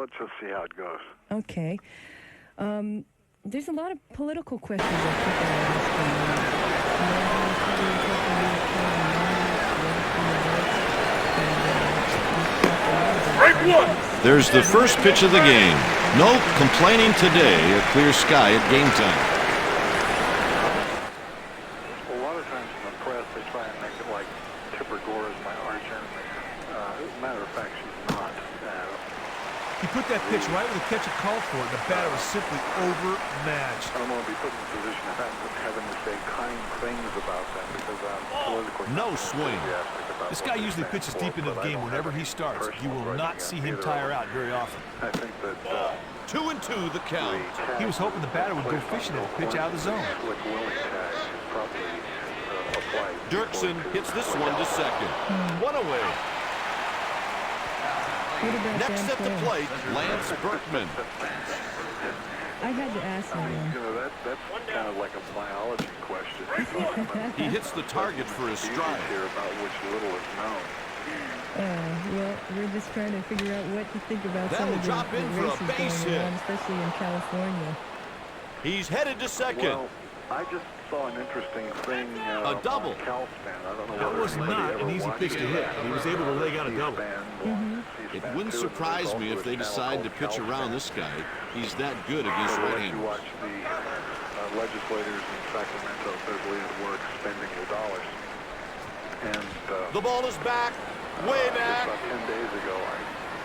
let's just see how it goes. Okay. There's a lot of political questions that people are asking. There's the first pitch of the game. No complaining today. A clear sky at game time. A lot of times in the press, they try and make it like Tipper Gore is my arch enemy. As a matter of fact, she's not. He put that pitch right where the catcher called for it. The batter was simply overmatched. I don't want to be put in a position of having to say kind things about them because I'm politically No swing. This guy usually pitches deep into the game whenever he starts. You will not see him tire out very often. I think that 2-2 the count. He was hoping the batter would go fishing at a pitch out of the zone. Dirksen hits this one to second. One away. Next at the plate, Lance Berkman. I had to ask him. You know, that's kind of like a biology question. He hits the target for his stride. Here about which little is known. Well, we're just trying to figure out what to think about some That'll of the drop in for a races base going hit. on, especially in California. He's headed to second. Well, I just saw an interesting thing. A double. On Calspan. I don't know That whether was anybody not ever an easy watched pitch to hit. He was able to leg out a double. It wouldn't surprise me if they decide to pitch around this guy. He's that good against right-handers. You watch the legislators in Sacramento, they're leaving work spending their dollars. And the ball is back, way back. About 10 days ago,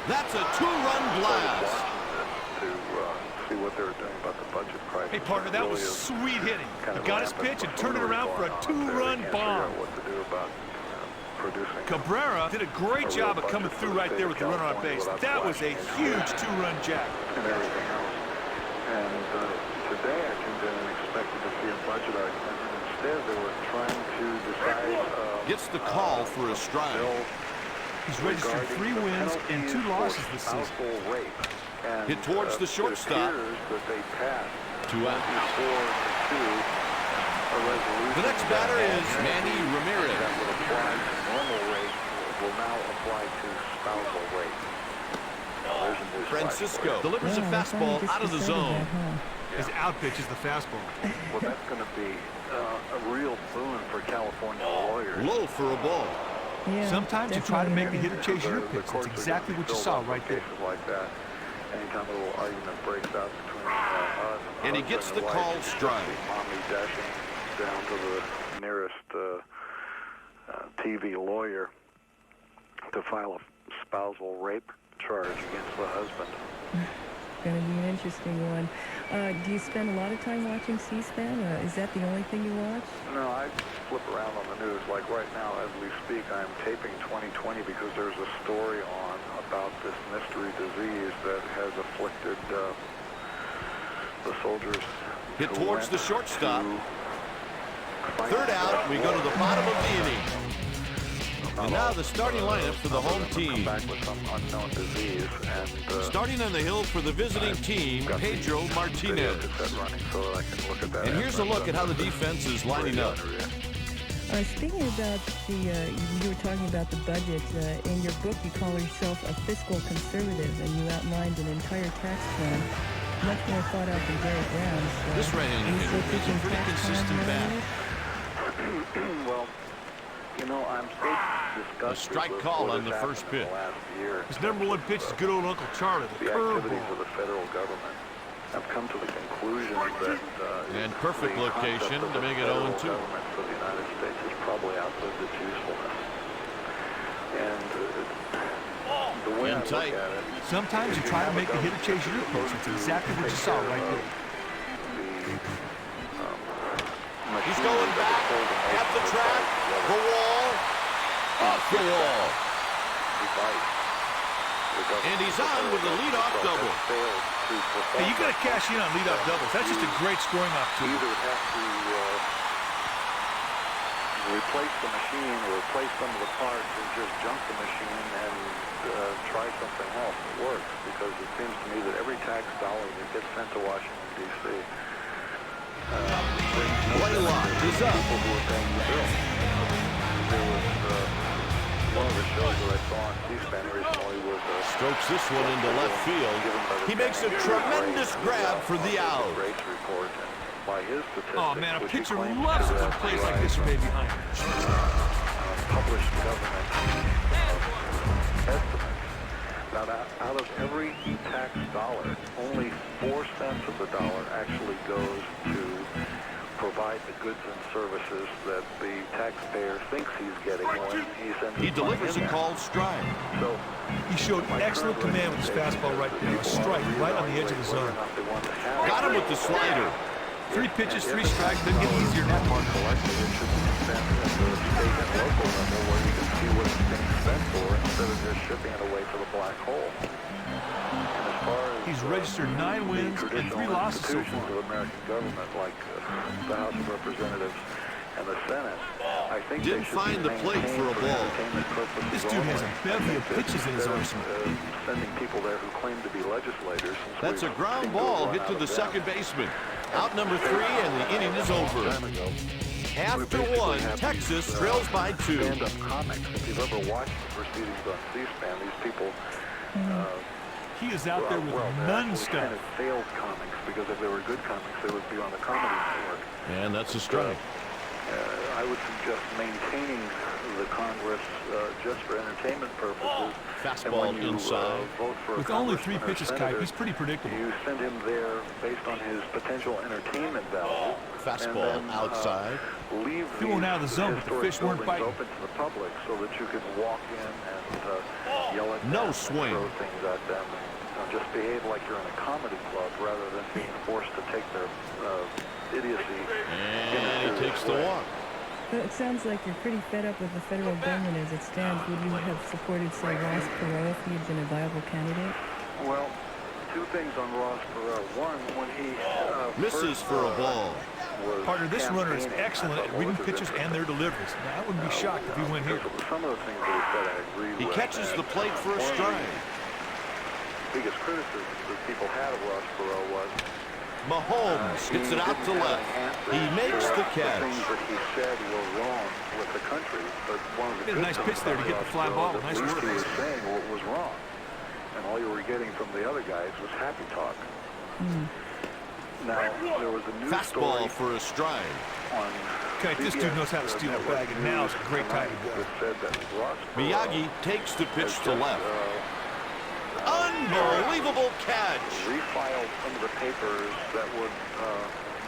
That's a two-run blast. to see what they were doing about the budget crisis. Hey, partner, that was sweet hitting. He got his pitch and turned it around for a two-run bomb. What to do about producing. Cabrera did a great job of coming through right there with the runner on base. That was a huge two-run jack. And everything else. And today I tuned in and expected to see a budget argument, and instead they were trying to decide. Gets the call for a strike. He's registered 3 wins and 2 losses this season. Hit towards the shortstop. That they passed 2 out. The next batter is Manny Ramirez. That would apply to normal rate will now apply to spousal rate. Francisco delivers a fastball out of the zone. His out pitch is the fastball. Well, that's going to be a real boon for California lawyers. Low for a ball. Yeah, Sometimes you try to make the hitter chase your pitch. That's exactly what you saw right there. Like that. Anytime a little argument breaks out between us And he gets the called strike. Mommy dashing down to the nearest TV lawyer to file a spousal rape charge against the husband. Going to be an interesting one. Do you spend a lot of time watching C-SPAN? Is that the only thing you watch? No, I flip around on the news. Like right now, as we speak, I'm taping 2020 because there's a story on about this mystery disease that has afflicted the soldiers. Hit towards the shortstop. Third out, we go to the bottom of the inning. And now the starting lineup for the home team. Back with some unknown disease, and starting on the hill for the visiting team, Pedro Martinez. And here's a look at how the defense is lining up. Speaking about you were talking about the budget. In your book, you call yourself a fiscal conservative, and you outlined an entire tax plan, much more thought out than Gary Brown's. This right-handed hitter is a pretty consistent bat. Well, you know, I'm so disgusted. A strike call on the first pitch. His #1 pitch is good old Uncle Charlie, the activities curveball. of the federal government. I've come to the conclusion that and perfect the location concept to of make the it federal 0-2. government for the United States has probably outlived its usefulness. And the way I look tight. at it, Sometimes you try to make the hitter chase your pitch. It's exactly what you saw right there. He's going back at the track, the wall, off the wall. And he's on with the leadoff double. Hey, you got to cash in on leadoff doubles. That's just a great scoring opportunity. Either have to replace the machine or replace some of the parts and just junk the machine and try something else that works, because it seems to me that every tax dollar that gets sent to Washington, D.C. Play lock is up. People who are paying the bill. There was One of the shows that I saw on C-SPAN recently was Strokes this one into left field. He makes a tremendous grab for the out. race report. And by his statistics, Oh, man, a which he pitcher claims loves to it when have plays like this are made behind him. published government estimates. Now, out of every tax dollar, only 4 cents of the dollar actually goes to provide the goods and services that the taxpayer thinks he's getting when he sends He his money delivers in a there. called strike. So, He showed excellent command with his fastball right there. A strike right on the edge of the zone. Got him with the slider. 3 pitches, 3 strikes. Doesn't get easier than that, Mark. Collectively, it should be spent at the state and local level where you can see what it's being spent for instead of just shipping it away to the black hole. And as far as He's registered 9 wins and 3 losses so institutions far. of American government, like the House of Representatives and the Senate, I think Didn't they should find be the plate maintained for a ball. entertainment purposes This dude has a only. bevy of I think pitches in his that arsenal. instead of sending people there who claim to be legislators. Since That's a we've ground seemed to ball run hit out to of the them. second baseman. Out number 3, and the inning is over. After 1, Texas trails by 2. Stand-up comics. If you've ever watched the proceedings on C-SPAN, these people, He is out there with they're none actually stuff. kind of failed comics, because if they were good comics, they would be on the Comedy Network. And that's a strike. I would suggest maintaining the Congress just for entertainment purposes. Fastball And when you, inside. vote for a With only 3 congressman or pitches, Kike, senator, he's pretty predictable. you send him there based on his potential entertainment value. Fastball and then, outside. Leave He went out of the zone, but the historic fish weren't buildings biting. open to the public so that you can walk in and yell at No them swing. and throw things at them. And, just behave like you're in a comedy club rather than being forced to take their idiocy. And he takes the walk. Well, it sounds like you're pretty fed up with the federal government as it stands. Would you have supported, say, Ross Perot if he had been a viable candidate? Well, 2 things on Ross Perot. One, when he Misses first, for a ball. was Partner, this runner is campaigning, excellent I at thought reading was pitches and their deliveries. Now, I wouldn't be shocked if he went here. Some of the things that he said I agree He with. catches the and, plate for a one of the strike. biggest criticism that people had of Ross Perot was Mahomes hits it out to left. He makes the things catch. that he said were wrong with the country, but one of the He had a good nice things pitch there to about get the Ross fly Perot ball. is Nice at least work. he was saying what was wrong, and all you were getting from the other guys was happy talk. Now, there was a news story Fastball for a strike. on Okay, this dude knows how to steal a bag, and now is a great time to go. that said that Ross Perot Miyagi takes the pitch has to just, left. Unbelievable catch. refiled some of the papers that would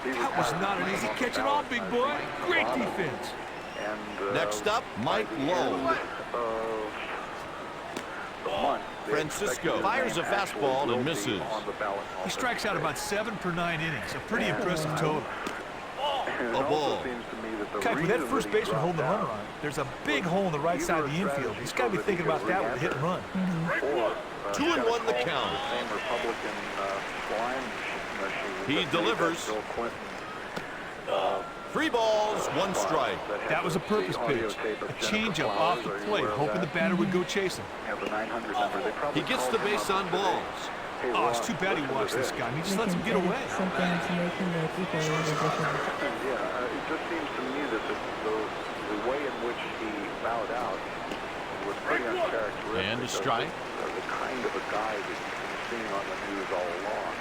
be That was required not to an be easy on the catch at ballot all, big as boy. being Great allowed. defense. And Next up, Mike by the Lowe. end of the month, they Francisco expected his fires name a fastball actually and will be misses. on the ballot He strikes out about 7 per 9 innings. A pretty impressive total. And it A also ball. seems to me that the Kike, with that reason first that he baseman holding the dropped runner out on, there's a big hole in the right side of the infield. He's got to be thinking about that with a hit and run. or, 2-1 the shot a call count. from the same Republican slime machine He that made delivers. that Bill Clinton 3 balls, 1 strike. That was a purpose pitch. A changeup off the plate, hoping the batter would go chase him. The 900 number. They probably He gets called the him base up on today. balls. Hey, Oh, it's Ross, too bad he listen to walks this guy. I mean, he just lets him get away. Something to make him look equal or different. Yeah, it just seems to me that the way in which he bowed out was pretty uncharacteristic. And a of strike. the kind of a guy that you've been seeing on the news all along.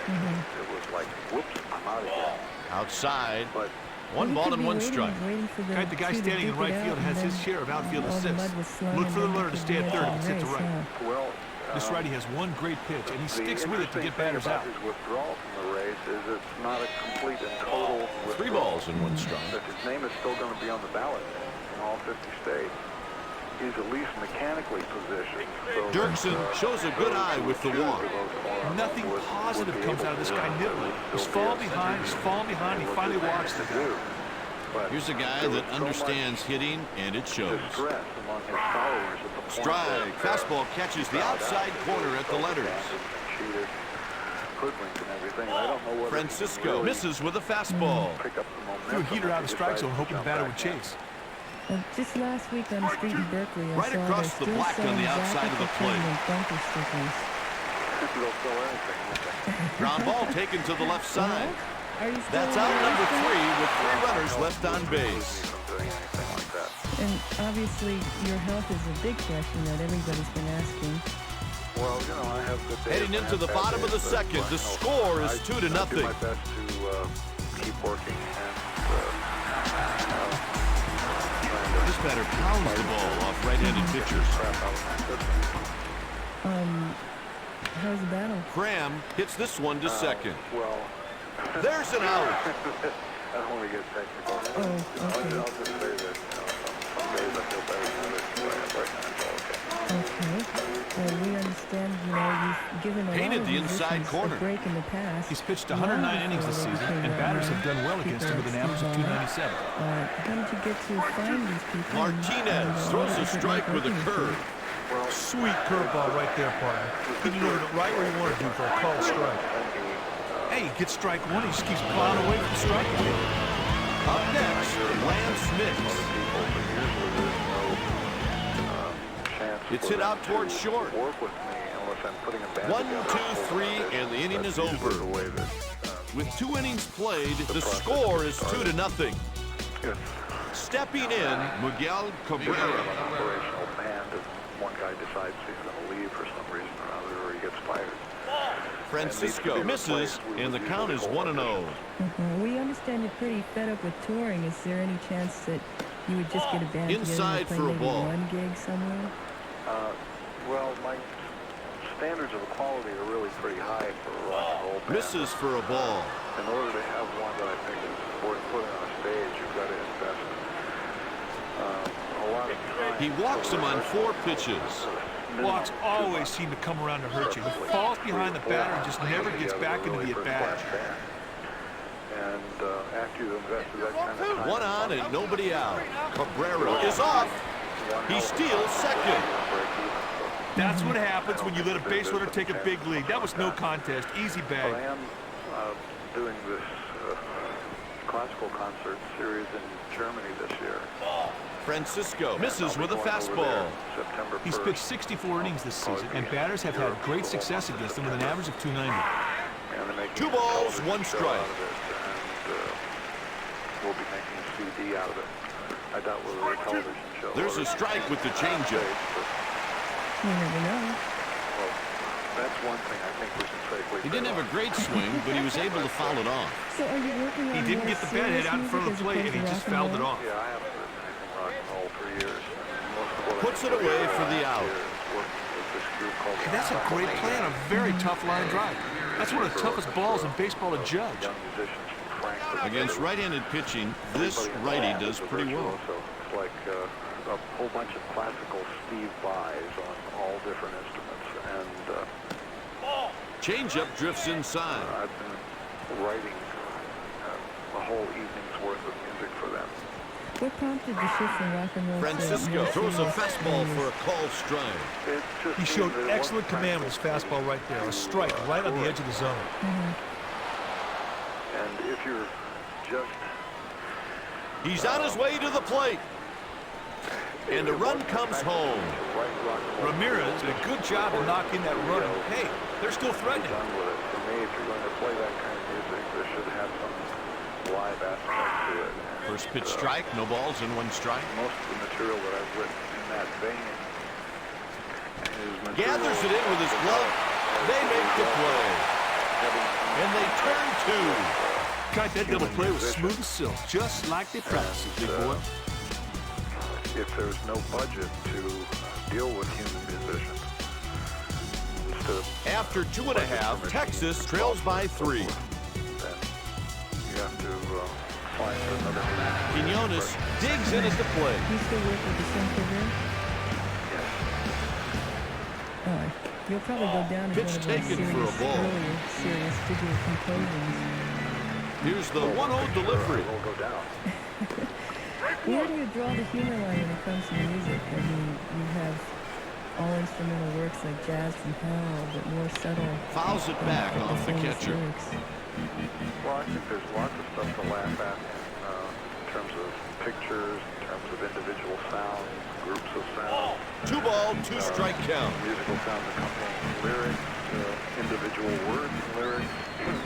It was like, whoops, I'm out of here. Outside. But 1 ball and 1 strike. Kike, the guy standing in right field has his share of outfield assists. Look for the runner to stay at third if it's hit to right. well, This righty has one great pitch, and he sticks with it to get batters out. His withdrawal from the race is it's not a complete and total 3 withdrawal. balls and 1 strike. That his name is still going to be on the ballot in all 50 states. He's at least mechanically positioned. So Dirksen shows a good eye with the walk. Nothing positive comes out of this guy nibbling. He's falling behind, he finally walks the guy. Here's a guy that understands hitting, and it shows. Distress among his followers at the point Strike. that, Fastball catches the outside corner at the letters. cheated, hoodwinked and everything. I don't know whether Francisco he can really misses with a fastball. pick up the momentum. Threw a heater out of the strike zone, Decided to hoping the jump batter back would in. chase. Just last week on the street in Berkeley, I Right saw across they're the still black on the selling outside of the Zappa plate. and bumper stickers. They'll sell anything, won't they? Ground ball taken to the left side. Are you still That's out number 3 with 3 runners left on base. From doing anything like that. And obviously, your health is a big question that everybody's been asking. Well, you know, I have good days. Heading into the bottom of the second, the score is 2-0. I do my best to keep working and This batter pounds the ball off right-handed pitchers. How's the battle? Graham hits this one to second. Well, There's an out. I don't want to get technical. Oh, okay. I'll just say that some days I feel better than others, but right now it's all okay. Okay. Well, we understand, you know, you've given a Painted lot of the inside musicians corner. a break in the past. He's pitched 109 innings this season, and batters have done well against him with an average of 297. How did you get to find these people? Martinez throws a strike with a curve. Sweet curveball right there, partner. He delivered it right where he wanted to for a called strike. Hey, he gets strike one. He just keeps plowing away from strike one. Up next, Lance Mix. It's hit out towards short. 1, 2, 3, and the inning is over. With 2 innings played, the score is 2-0. Stepping in, Miguel Cabrera. One guy decides he's going to leave for some reason or another, or he gets fired. Francisco misses, and the count is 1-0. We understand you're pretty fed up with touring. Is there any chance that you would just get a band Inside together and for a play maybe ball. one gig somewhere? Well, my standards of quality are really pretty high for a rock and roll band. Misses for a ball. In order to have one that I think is worth putting on a stage, you've got to invest a lot of time. He walks him on 4 pitches. Walks always seem to come around to hurt you. He falls behind the batter and just never gets back into the at-bat. And after you've invested that kind of time... One on and nobody out. Cabrera is off. He steals second. That's what happens when you let a base runner take a big lead. That was no contest. Easy But I bag. am doing this classical concert series in Germany this year. Francisco misses with a fastball. September 1st. He's pitched 64 innings this season, and batters have had great success against him with an average of 290. And they're making 2 a balls, television 1 show strike. out of it, and we'll be making a CD out of it. I doubt whether a television show. There's or a strike with the changeup. You never know. Well, that's one thing I think we can safely. He didn't have a great swing, but he was able to foul it off. So are you working on He didn't more get the bat head out in front of the serious plate, and he music just as opposed fouled to it rock and roll? off. Yeah, I haven't written anything rock and roll for years. Most of what Puts it away for the out. That's a great play on a very tough line drive. That's one of the toughest balls in baseball to judge. Young musicians from Frankfurt. Against right-handed pitching, this righty does pretty well. It's like a whole bunch of classical Steve Vais on all different instruments, and Changeup drifts inside. I've been writing a whole evening's worth of music for them. What prompted the shift from rock and roll Francisco to throws a fastball for a called strike. It just He showed seemed that it excellent wasn't command with his fastball right there. A strike right on the edge of the zone. And if you're just He's on his way to the plate. And a run comes home. Ramirez did a good job of knocking that run. Hey, they're still threatening. done with it. For me, if you're going to play that kind of music, there should have some live aspect to it. And, First pitch strike, no balls and 1 strike. most of the material that I've written in that vein is material Gathers it in with his glove. They make the play. And they turn 2. God, that double play was smooth as silk, just like they practiced it, big boy. If there's no budget to deal with human musicians, instead of After 2.5, Texas trails by 3. then you have to find another means. Quinones digs in at the plate. You still work with the same program? Yes. You'll probably go down as Pitch one of taken those for a serious, ball. earlier serious figure composers. Here's the 1-0 delivery. We'll go down. Where do you draw the humor line when it comes to music? I mean, you have all instrumental works like Jazz from Hell, but more subtle. Fouls it back but off the famous catcher. lyrics. Well, I think there's lots of stuff to laugh at in terms of pictures, in terms of individual sounds, groups of sounds. 2 ball, 2 strike count. Musical sounds accompanying lyrics. individual words and lyrics,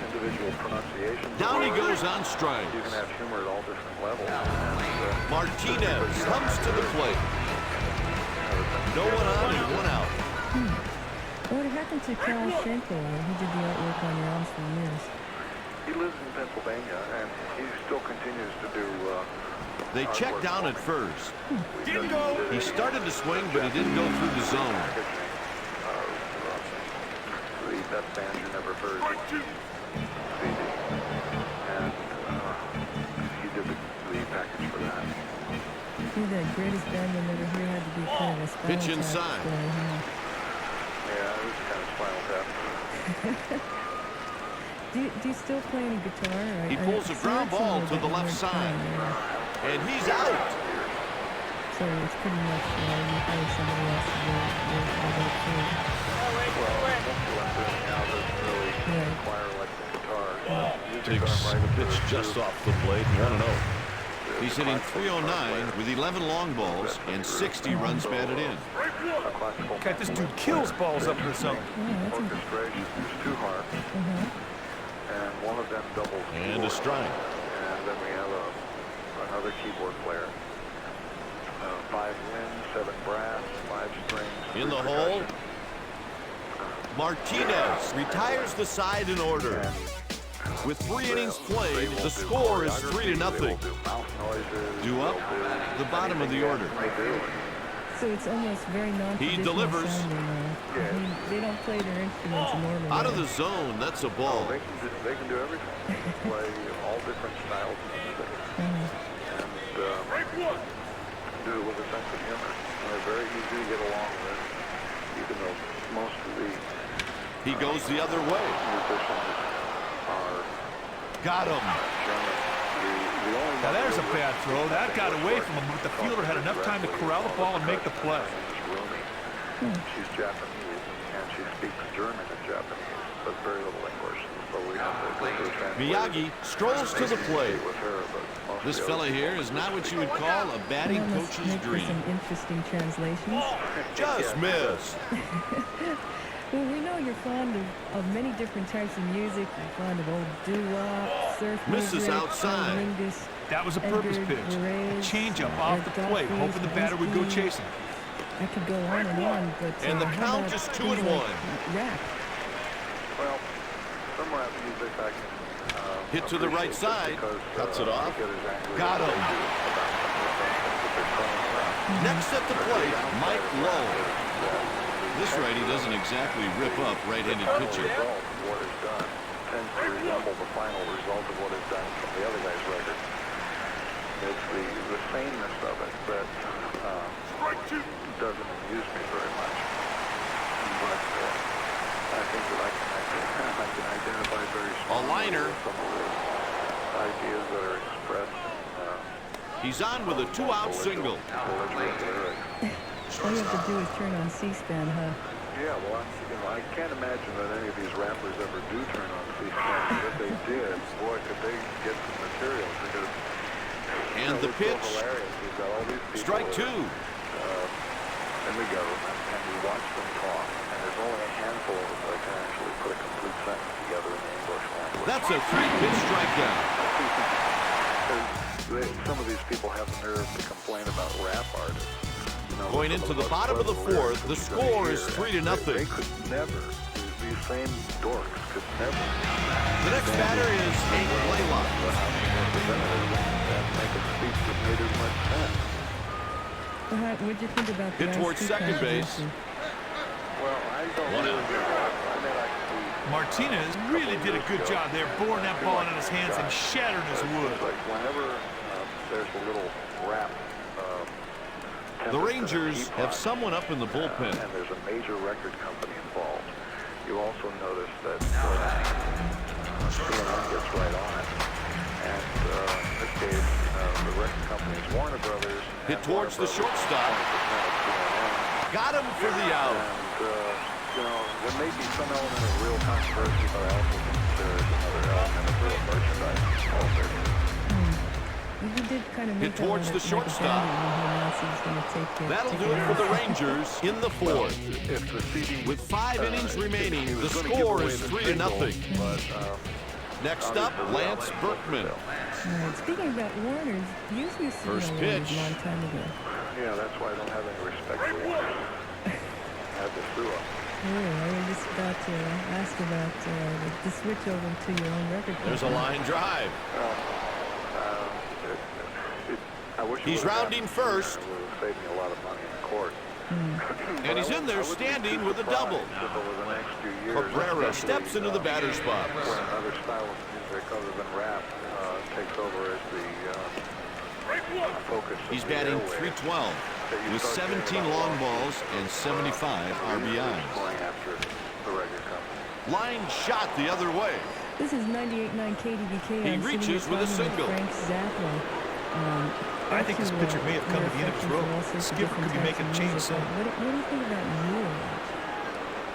individual pronunciations. Down he goes on strikes. You can have humor at all different levels. And, Martinez comes to the plate. No one on and one out. What happened to Cal Schenkel? He did the artwork on your arms for years. he lives in Pennsylvania, and he still continues to do. They checked down at first. Didn't go. He started to swing, but he didn't go through the zone. The best band you never heard. CD. And he did the package for that. You're the greatest band you'll never hear had to be kind of a Spinal Pitch Tap inside. story, huh? Yeah, it was kind of Spinal Tap. Do you still play any guitar? He pulls a ground ball to the left side. And he's out. So it's pretty much you pay somebody else to do it too. Well, most of what I'm doing now doesn't really Yeah. require electric guitar. Takes the pitch just off the plate, 1-0. He's hitting .309 with 11 long balls and 60 runs batted in. God, this dude kills balls up in the zone. Orchestration, there's two harps, and one of them doubles And a keyboard. strike. And then we have another keyboard player. 5 winds, 7 brass, 5 strings. In the hole. Martinez retires the side in order. With 3 innings played, the score is 3-0. Due up, the bottom of the order. So it's almost very non-traditional He delivers. sounding, I mean, they don't play their instruments normally. Out of the zone, that's a ball. They can do everything. They can play all different styles of music. And do it with a sense of humor. And they're very easy to get along with, even though most of the He goes the other way. musicians are Got him. German. The only Now there's a bad throw. That got away from him, but the fielder had enough time to corral the ball and make the play. She's Japanese, and she speaks German and Japanese, but very little English. So we have to go to a translator. Miyagi strolls to the plate. With her, but most This of the fella other here is not what you would call a batting That must coach's make for dream. some interesting translations. Just missed. Well, we know you're fond of many different types of music. You're fond of old doo-wop, surf Misses music, outside. Mingus, That was a purpose Edgar pitch. A Varese, change-up off the plate, Dolphins, hoping the batter would go Whiskey. chasing. I could go on and on, but And the how count about is things 2-1. like rap? Well, some rap music I can Hit to the right appreciate side. because, Cuts it off. I get as angry Got as him. they do about some of the things that they're saying about. Next at the plate, Mike Lowe. This righty doesn't exactly rip up right-handed The pitching. result of what is done tends to resemble the final result of what is done from the other guy's record. It's the sameness of it that doesn't amuse me very much. But I think that I can identify very strongly liner. with some of the ideas that are expressed in He's on with a 2-out single. belligerent lyrics. All you have to do is turn on C-SPAN, huh? Yeah, well, I can't imagine that any of these rappers ever do turn on C-SPAN. But if they did, boy, could they get some material, because And the it's so pitch. hilarious. We've got all these people Strike that 2. are, in the government, and we watch them talk, and there's only a handful of us that can actually put a complete sentence together in the English language. That's a 3-pitch strikeout. Some of these people have the nerve to complain about rap artists. You know, Going some into of the bottom of the clever lyrics fourth, the that you're gonna score is hear, 3-0. They could never, these same dorks could never. The next batter is Hank Blaylock. That make a speech that made as much sense. What'd you think about the Hit towards ice second cream base. controversy? Well, I don't One really out. know. I mean, I can see. Martinez really did a good job there, boring that ball into his hands and shattering his wood. It's like whenever there's a little rap. The Rangers have someone up in the bullpen. And there's a major record company involved. You also notice that CNN gets right on it. And in this case, the record company is Warner Brothers. Hit towards the shortstop. Got him for the out. And, there may be some element of real controversy, but I also think there is another element of real merchandise involved there. he did kind of Hit towards the shortstop. That'll do it for the Rangers in the fourth. With 5 innings remaining, the score is 3-0. Next up, Lance Berkman. Right. Speaking about Warners, you used to see First a pitch. long time ago. Yeah, that's why I don't have any respect for Warners. I had this through up. Oh, I was just about to ask about the switch over to your own record. There's a line drive. He's rounding first. It would have saved me a lot of money in court. And he's in there standing with a double. Cabrera steps into the batter's box. When another style of music other than rap takes over as the focus. He's batting .312 with 17 long balls and 75 RBIs. Line shot the other way. This is 98.9 KDBK. He reaches with a single. Frank Zappa. I think this pitcher may have come to the end of his rope. Skipper could be making a change soon. What do you think about New Age?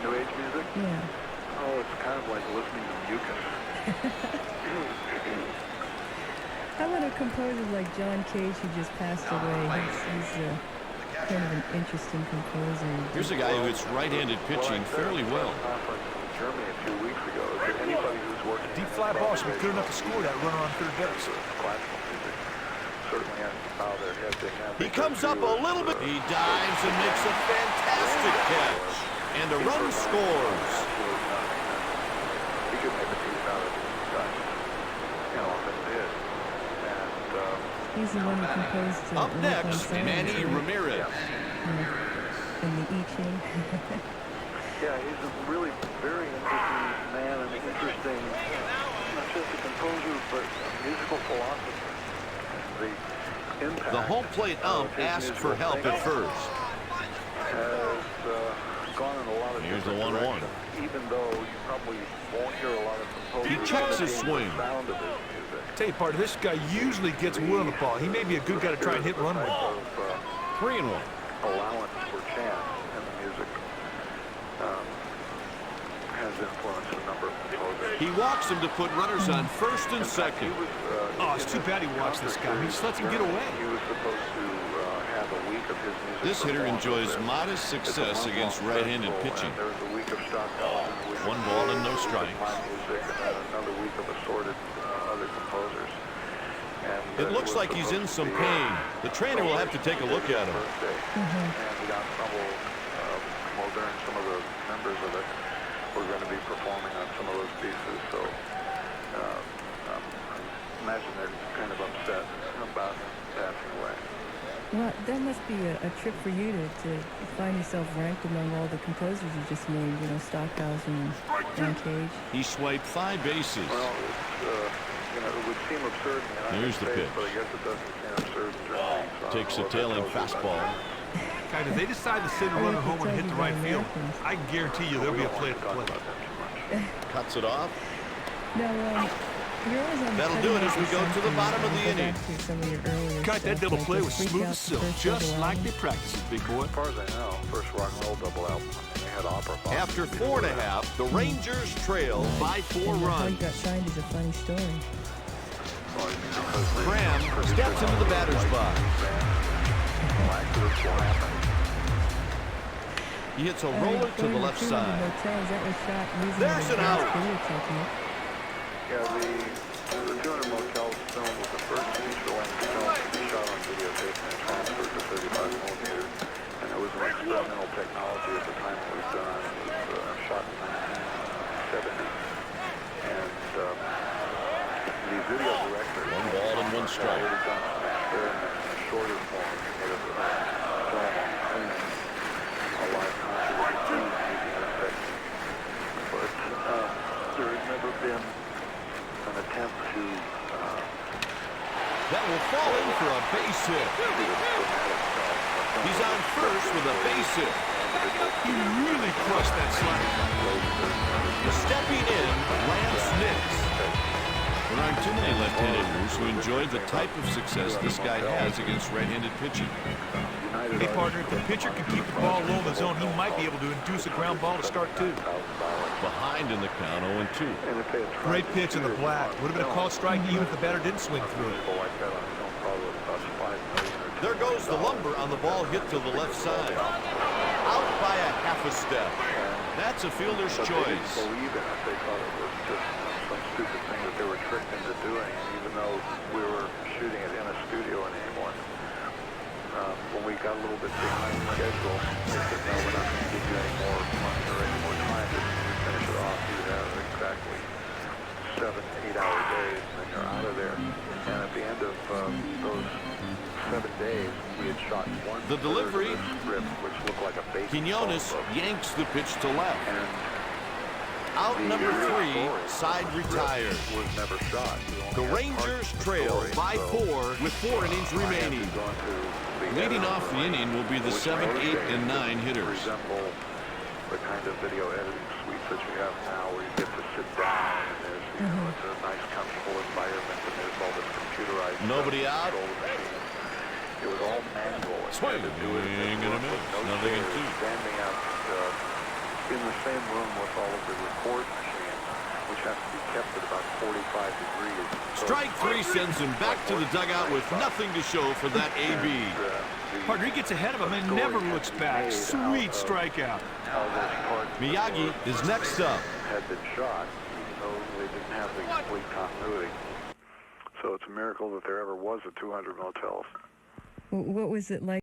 New Age music? Yeah. Oh, it's kind of like listening to mucus. How about a composer like John Cage, who just passed away? He's kind of an interesting composer. Here's a guy who hits right-handed pitching fairly well. Germany a few weeks ago. Anybody who's working deep fly ball should be good enough to score that runner on third base. Classical music certainly has to bow their head to him. He comes up a little bit. He dives and makes a fantastic catch. And a run scores. He could make a piece out of these guys. You know, if it did. And he's the one who composed up next, Manny Ramirez. And the I Ching. yeah, he's a really very interesting man, and interesting, not just a composer, but a musical philosopher. The impact. The home plate ump asked for help at first. Has gone in a lot of Here's the different 1-1. directions, even though you probably won't hear a lot of composers. He checks his swing. Sound of his music. Tell you, partner, this guy usually gets wood on the ball. He may be a good guy to try and hit run with. 3-1. Allowance for chance in the music has influenced a number of composers. He walks him to put runners on first and second. Oh, it's too bad he watched this guy. He just lets him get away. He was supposed to have a week of his music. This hitter enjoys modest success against right-handed pitching. There was a week of Stockhausen. 1 ball and no strikes. Music, and then another week of assorted other composers. And It looks like he's in some pain. The trainer will have to take a look at him. And the ensemble, well, during some of the members of it, we're going to be performing on some of those pieces. So I imagine they're kind of upset about him passing away. Well, that must be a trip for you to find yourself ranked among all the composers you just named, you know, Stockhausen and John Cage. He swiped 5 bases. Well, you know, it would seem absurd in the United Here's the States, pitch. but I guess it doesn't seem absurd in Germany. So Takes a tailing fastball. Guys, if they decide to send a runner home and hit the right field, I guarantee you there'll be a play at the plate. Cuts it off. Now, you're always on the That'll do it as we go to the bottom of the inning. Cut, that double play was smooth as silk, just like they practice it, big boy. As far as I know, first rock and roll double album. They had opera. After 4.5, the Rangers trail by 4 runs. Got signed is a funny story. Graham steps into the batter's box. He hits a roller to the left side. There's an out. Yeah, the 200 Motels film was the first feature-length film to be shot on videotape and transferred to 35mm. And it was an experimental technology at the time it was done. It was shot in 1970. And the video director... 1 ball and 1 strike. ...had done some experiments in a shorter form to get a film on screen, a live concert with the team using this technique. But there has never been an attempt to... that will fall in for a base hit. He's on first with a base hit. He really crushed that slider. Stepping in, Lance Nix. There aren't too many left-handed hitters who enjoyed the type of success this guy has against right-handed pitching. Hey, partner, if the pitcher can keep the ball low in the zone, he might be able to induce a ground ball to start, too. behind in the count, 0-2. And if they had tried Great to pitch in the shoot it black. on Would have been a called strike even if the batter didn't swing through it. people like that on film, probably about $5 million or There goes the lumber on the ball hit to the left side. Out by a half a step. That's a fielder's But they didn't choice. believe in it. They thought it was just some stupid thing that they were tricked into doing. Even though we were shooting it in a studio in England, when we got a little bit behind schedule, they said, no, we're not going to give you any more money or any more time. Just when you finish it off, you have exactly 7 8-hour days, and then you're out of there. And at the end of those 7 days, we had shot one The delivery. script, which looked like a basic Quinones phone book. yanks the pitch to left. And Out the number real 3, story side retired. was never shot. The Rangers trail by 4 with 4 innings remaining. Leading off the inning will be the 7, 8, and 9 hitters. Resemble the kind of video editing suites that you have now, where you get to sit down and there's, it's a nice, comfortable environment, and there's all this computerized Nobody stuff to out. control the machine. It was all manual. And Swing you had to do it in and a with miss. no Nothing in chairs, 2. standing out in the same room with all of the record machines, which have to be kept at about 45 degrees. So Strike 3 sends him back to the dugout with nothing to show for that AB. Partner, he gets ahead of him and never looks back. Sweet strikeout. Miyagi is next up. Had been shot, even though they didn't have the complete continuity. So it's a miracle that there ever was a 200 motels. What was it like?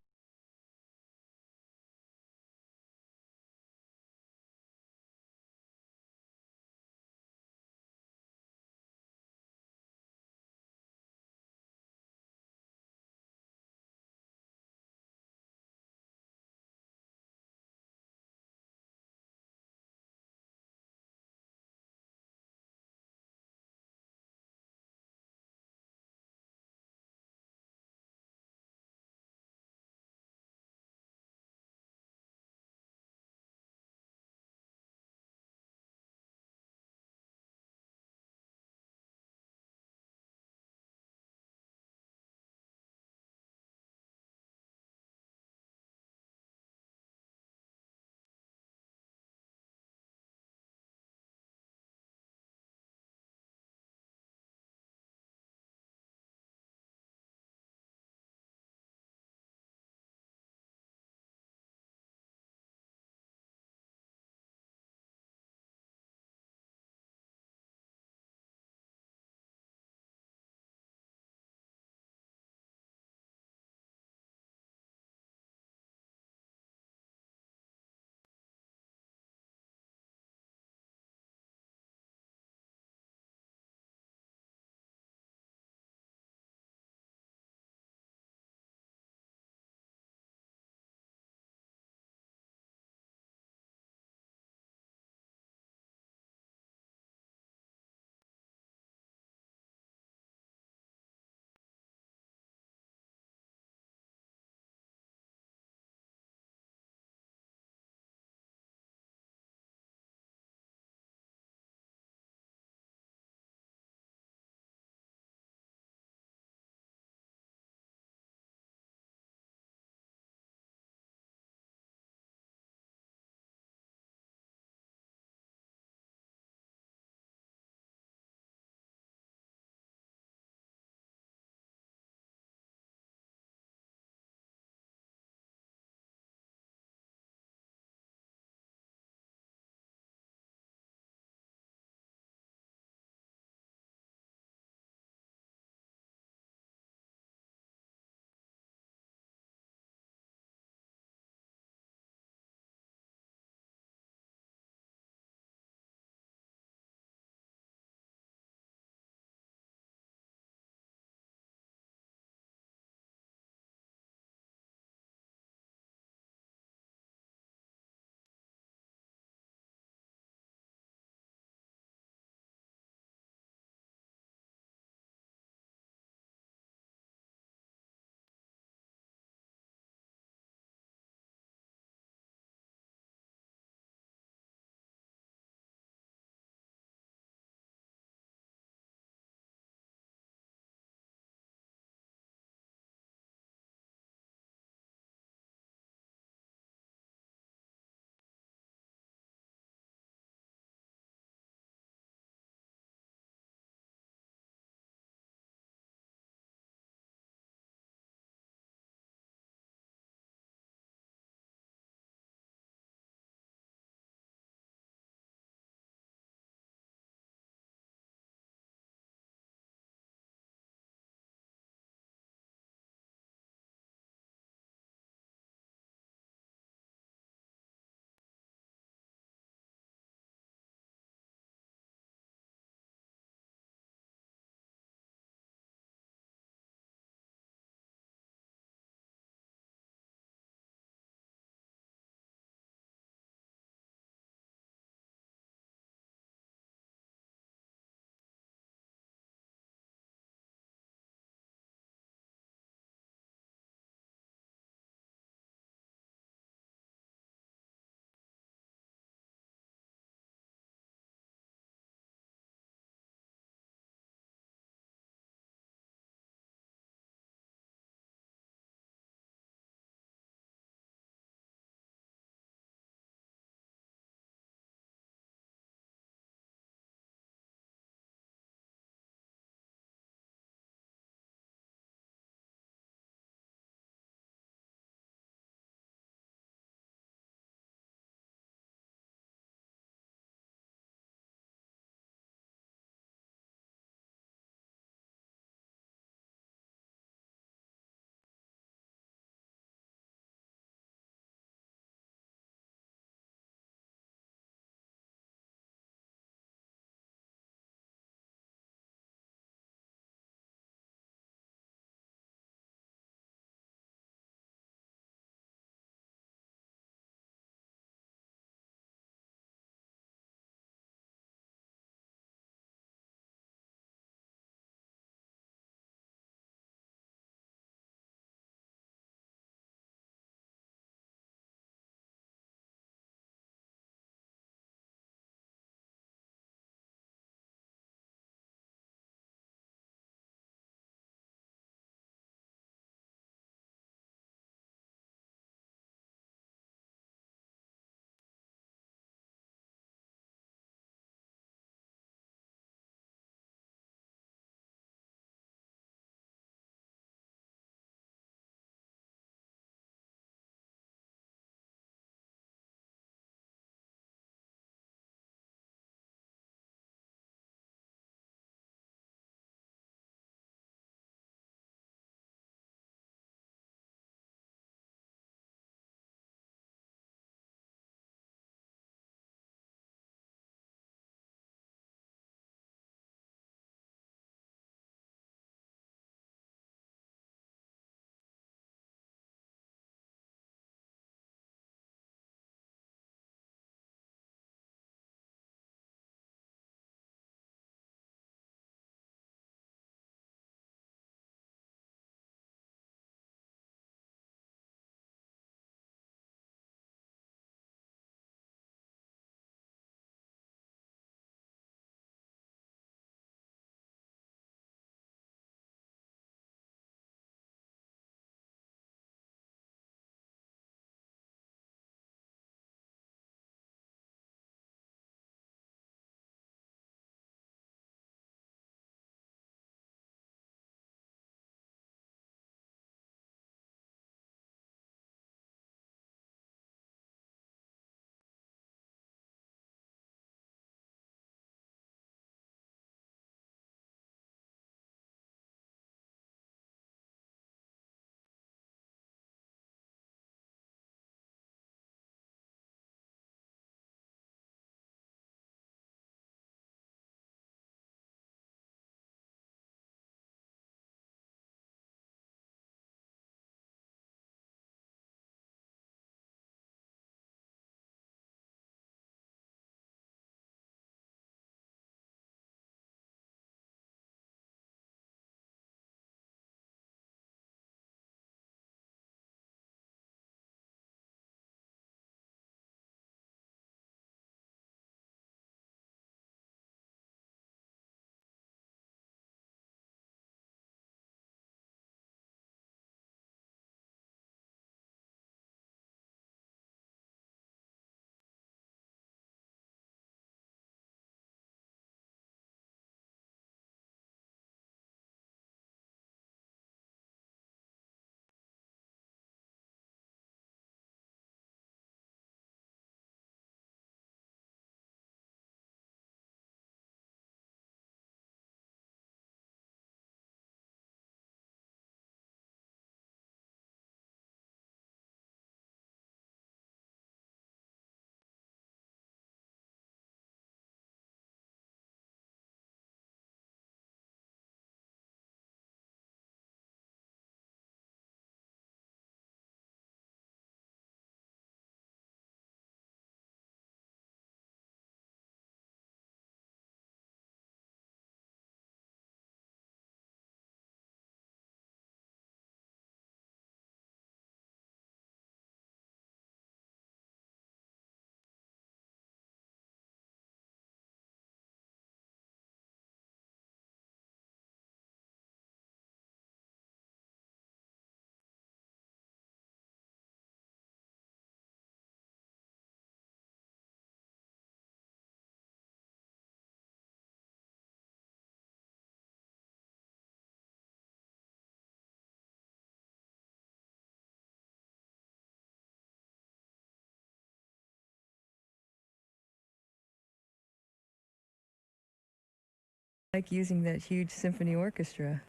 like using that huge symphony orchestra?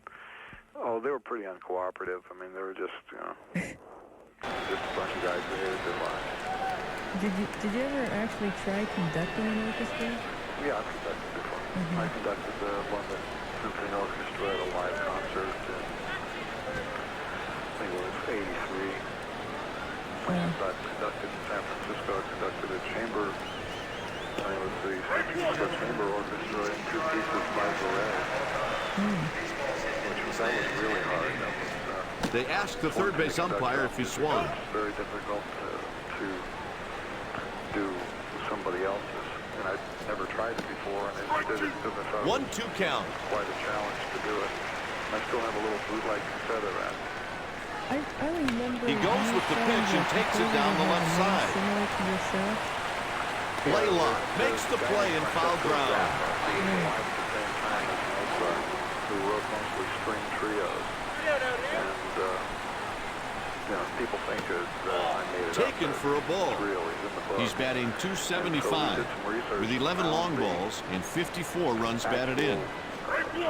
Oh, they were pretty uncooperative. I mean, they were just, you know, just a bunch of guys who hated their lives. Did you ever actually try conducting an orchestra? Yeah, I've conducted before. I conducted the London Symphony Orchestra at a live concert in, I think it was 83. I conducted in San Francisco. I conducted a chamber. I think it was the San Francisco Chamber Orchestra in 2 pieces by Barret. That was really hard. That was, They asked the third base umpire if he swung. It's very difficult to do with somebody else's. And I'd never tried it before, and I did it because I thought 1-2 count. it was quite a challenge to do it. And I still have a little bootleg cassette of that. I remember... He goes with the pitch and takes it down the left side. Similar to yourself? Blaylock makes the play in foul ground. Who wrote mostly string trios. And, you know, people think I made it Taken up, for a ball. it's real. He's in the book. He's batting .275 with 11 long balls and 54 runs batted in.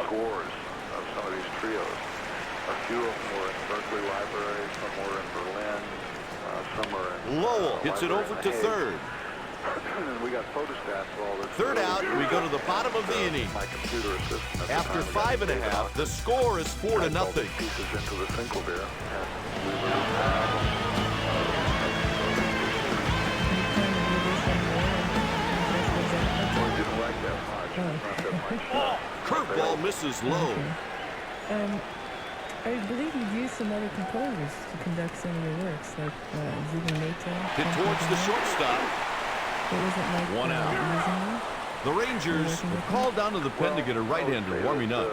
Scores of some of these trios. A few of them were in Berkeley Library, some were in Berlin, some are in... Lowell hits it over to third. We got photostats of all this. Third out, we go to the bottom of the inning. My computer assistant. After 5.5, the score is 4-0. Pieces into the Sinklevere, and we were didn't like that much. Not that much. Curveball misses low. I believe you used some other composers to conduct some of your works, like Zubin Mehta. Hit towards the shortstop. What was it like 1 out. using them? The Rangers were called down to the pen to get a right-hander warming up.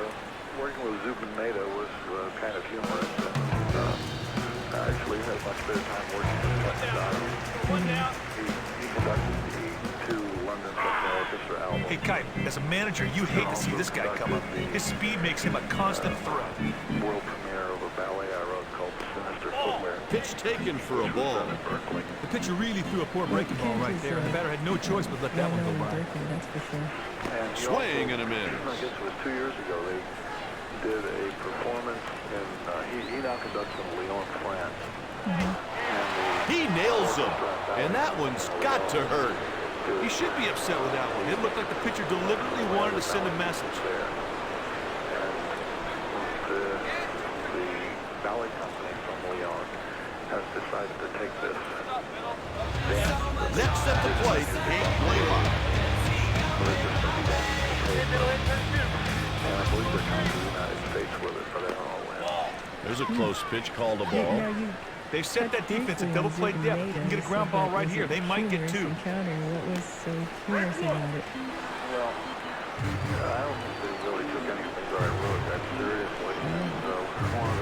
Working with Zubin Mehta was kind of humorous. And, actually, had much better time working with Texas. He conducted the 2 London Symphony Orchestra albums. Hey, Kite, as a manager, you hate to see this guy come up. His speed makes him a constant threat. World premiere of a ballet I wrote called Sinister Footwear. Pitch taken for a ball. The pitcher really threw a poor breaking ball right there. The batter had no choice but let that one go by. That's for sure. And Swing and a miss. I guess it was 2 years ago. They did a performance in. He now conducts in Lyon, France. He nails him, and that one's got to hurt. He should be upset with that one. It looked like the pitcher deliberately wanted to send a message. And the ballet company from Lyon has decided to take this dance. Next at the plate, Hank Blaylock. And I believe they're coming to the United States with it, but I don't know when. There's a close pitch called a ball. They've set that defense at double play depth. You can get a ground ball right here. They might get 2. What was so humorous about it? Well, I don't think they really took anything that I wrote that seriously. One of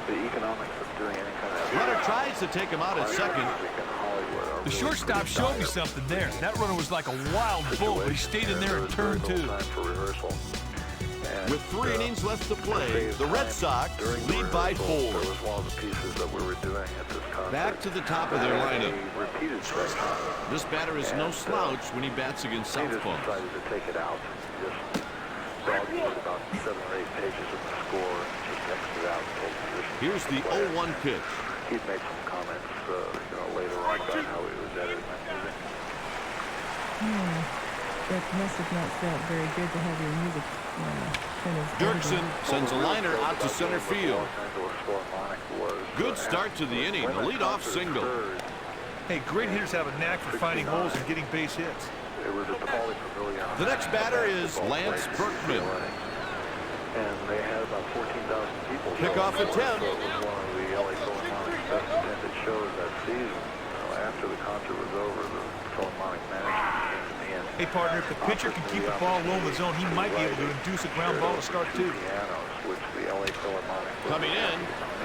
the economics of doing any kind of... Runner tries to take him out at second. The shortstop showed me something there. That runner was like a wild bull, but he stayed in there and turned 2. With 3 innings left to play, the Red Sox lead by 4. That was one of the pieces that we were doing at this concert. Back to the top of their lineup. Repeated strike. This batter is no slouch when he bats against He just southpaws. decided to take it out. Just dogwood about 7 or 8 pages of the score and just X'd it out and told the position. Here's the 0-1 pitch. He'd made some comments, later on about how he was editing my music. That must have not felt very good to have your music kind of... Dirksen sends a liner out to center field. Good start to the inning, the leadoff single. Hey, great hitters have a knack for finding holes and getting base hits. It was at the Pauley Pavilion. The next batter is Lance Berkman. And they had about 14,000 people. Kickoff attempt. It was one of the LA Philharmonic's best attended shows that season. After the concert was over, the Philharmonic management came to me and... Hey, partner, if the pitcher can keep the ball low in the zone, he might be able to induce a ground ball to start 2. Which the LA Philharmonic... Coming in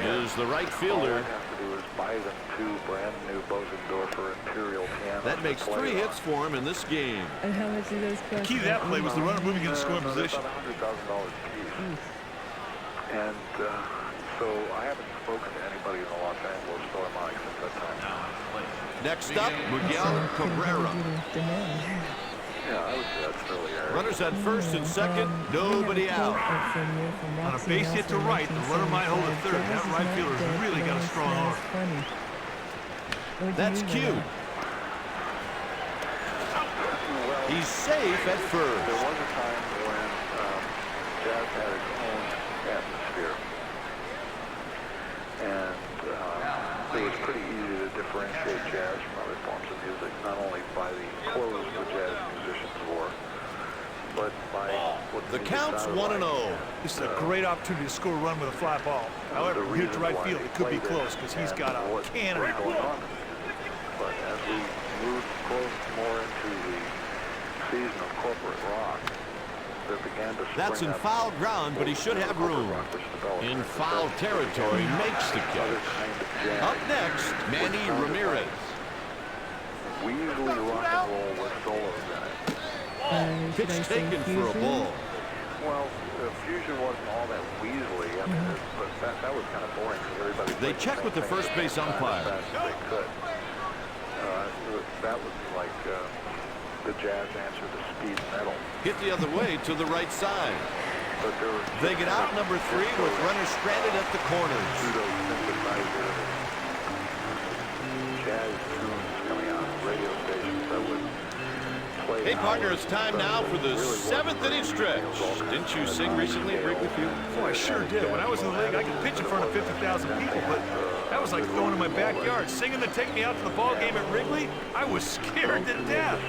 is the right fielder. All I have to do is buy them 2 brand new Bosendorfer Imperial pianos. That makes 3 hits for him in this game. And how much do those cost? The key to that play was the runner moving in the scoring position. About $100,000 a piece. And so I haven't spoken to anybody in the Los Angeles Philharmonic since that time. Next up, Miguel Cabrera. Yeah, I would Runners at first and second, nobody out. On a base hit to right, the runner might hold a third. That right fielder's really got a strong arm. That's cute. He's safe at first. There was a time when jazz had its own atmosphere, and it was pretty easy to differentiate jazz from other forms of music, not only by the clothes the jazz musicians wore, but by what The count's 1-0. This is a great opportunity to score a run with a fly ball. However, here to right field, it could be close because he's got a cannon. But as we moved more into the season of corporate rock, there began to That's in foul ground, but he should have room. In foul territory, makes the catch. Up next, Manny Ramirez. Weaselly rock and roll with solos in it. Pitch taken for a ball. Well, fusion wasn't all that weaselly. I mean, but that was kind of boring because everybody. They check with the first base umpire. That was like the jazz answer to speed metal. Hit the other way to the right side. But They get out number 3 with runners stranded at the corners. Jazz tunes coming out of radio stations that would play. Hey, partner, it's time now for the 7th inning stretch. Didn't you sing recently at Wrigley Field? Oh, I sure did. When I was in the league, I could pitch in front of 50,000 people, but that was like throwing in my backyard. Singing to take me out to the ball game at Wrigley, I was scared to death.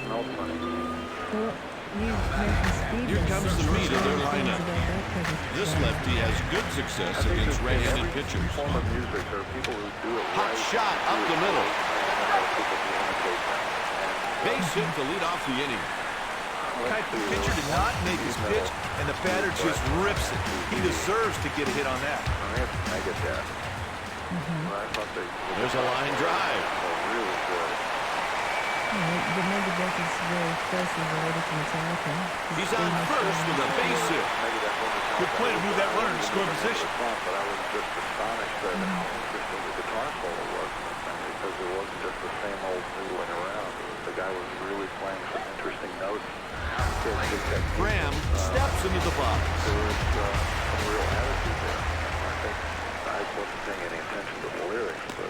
Here comes the meat of their lineup. This lefty has good success against right-handed pitchers. Hot shot up the middle. Base hit to lead off the inning. The pitcher did not make his pitch, and the batter just rips it. He deserves to get a hit on that. I get that. There's a line drive. The number deck is very closely related to Metallica. He's on first with a base hit. Good play to move that runner to score position. But I was just astonished that how interesting the guitar solo was, because it wasn't just the same old noodling around. The guy was really playing some interesting notes. Graham steps into the box. There was some real attitude there. I think I wasn't paying any attention to the lyrics, but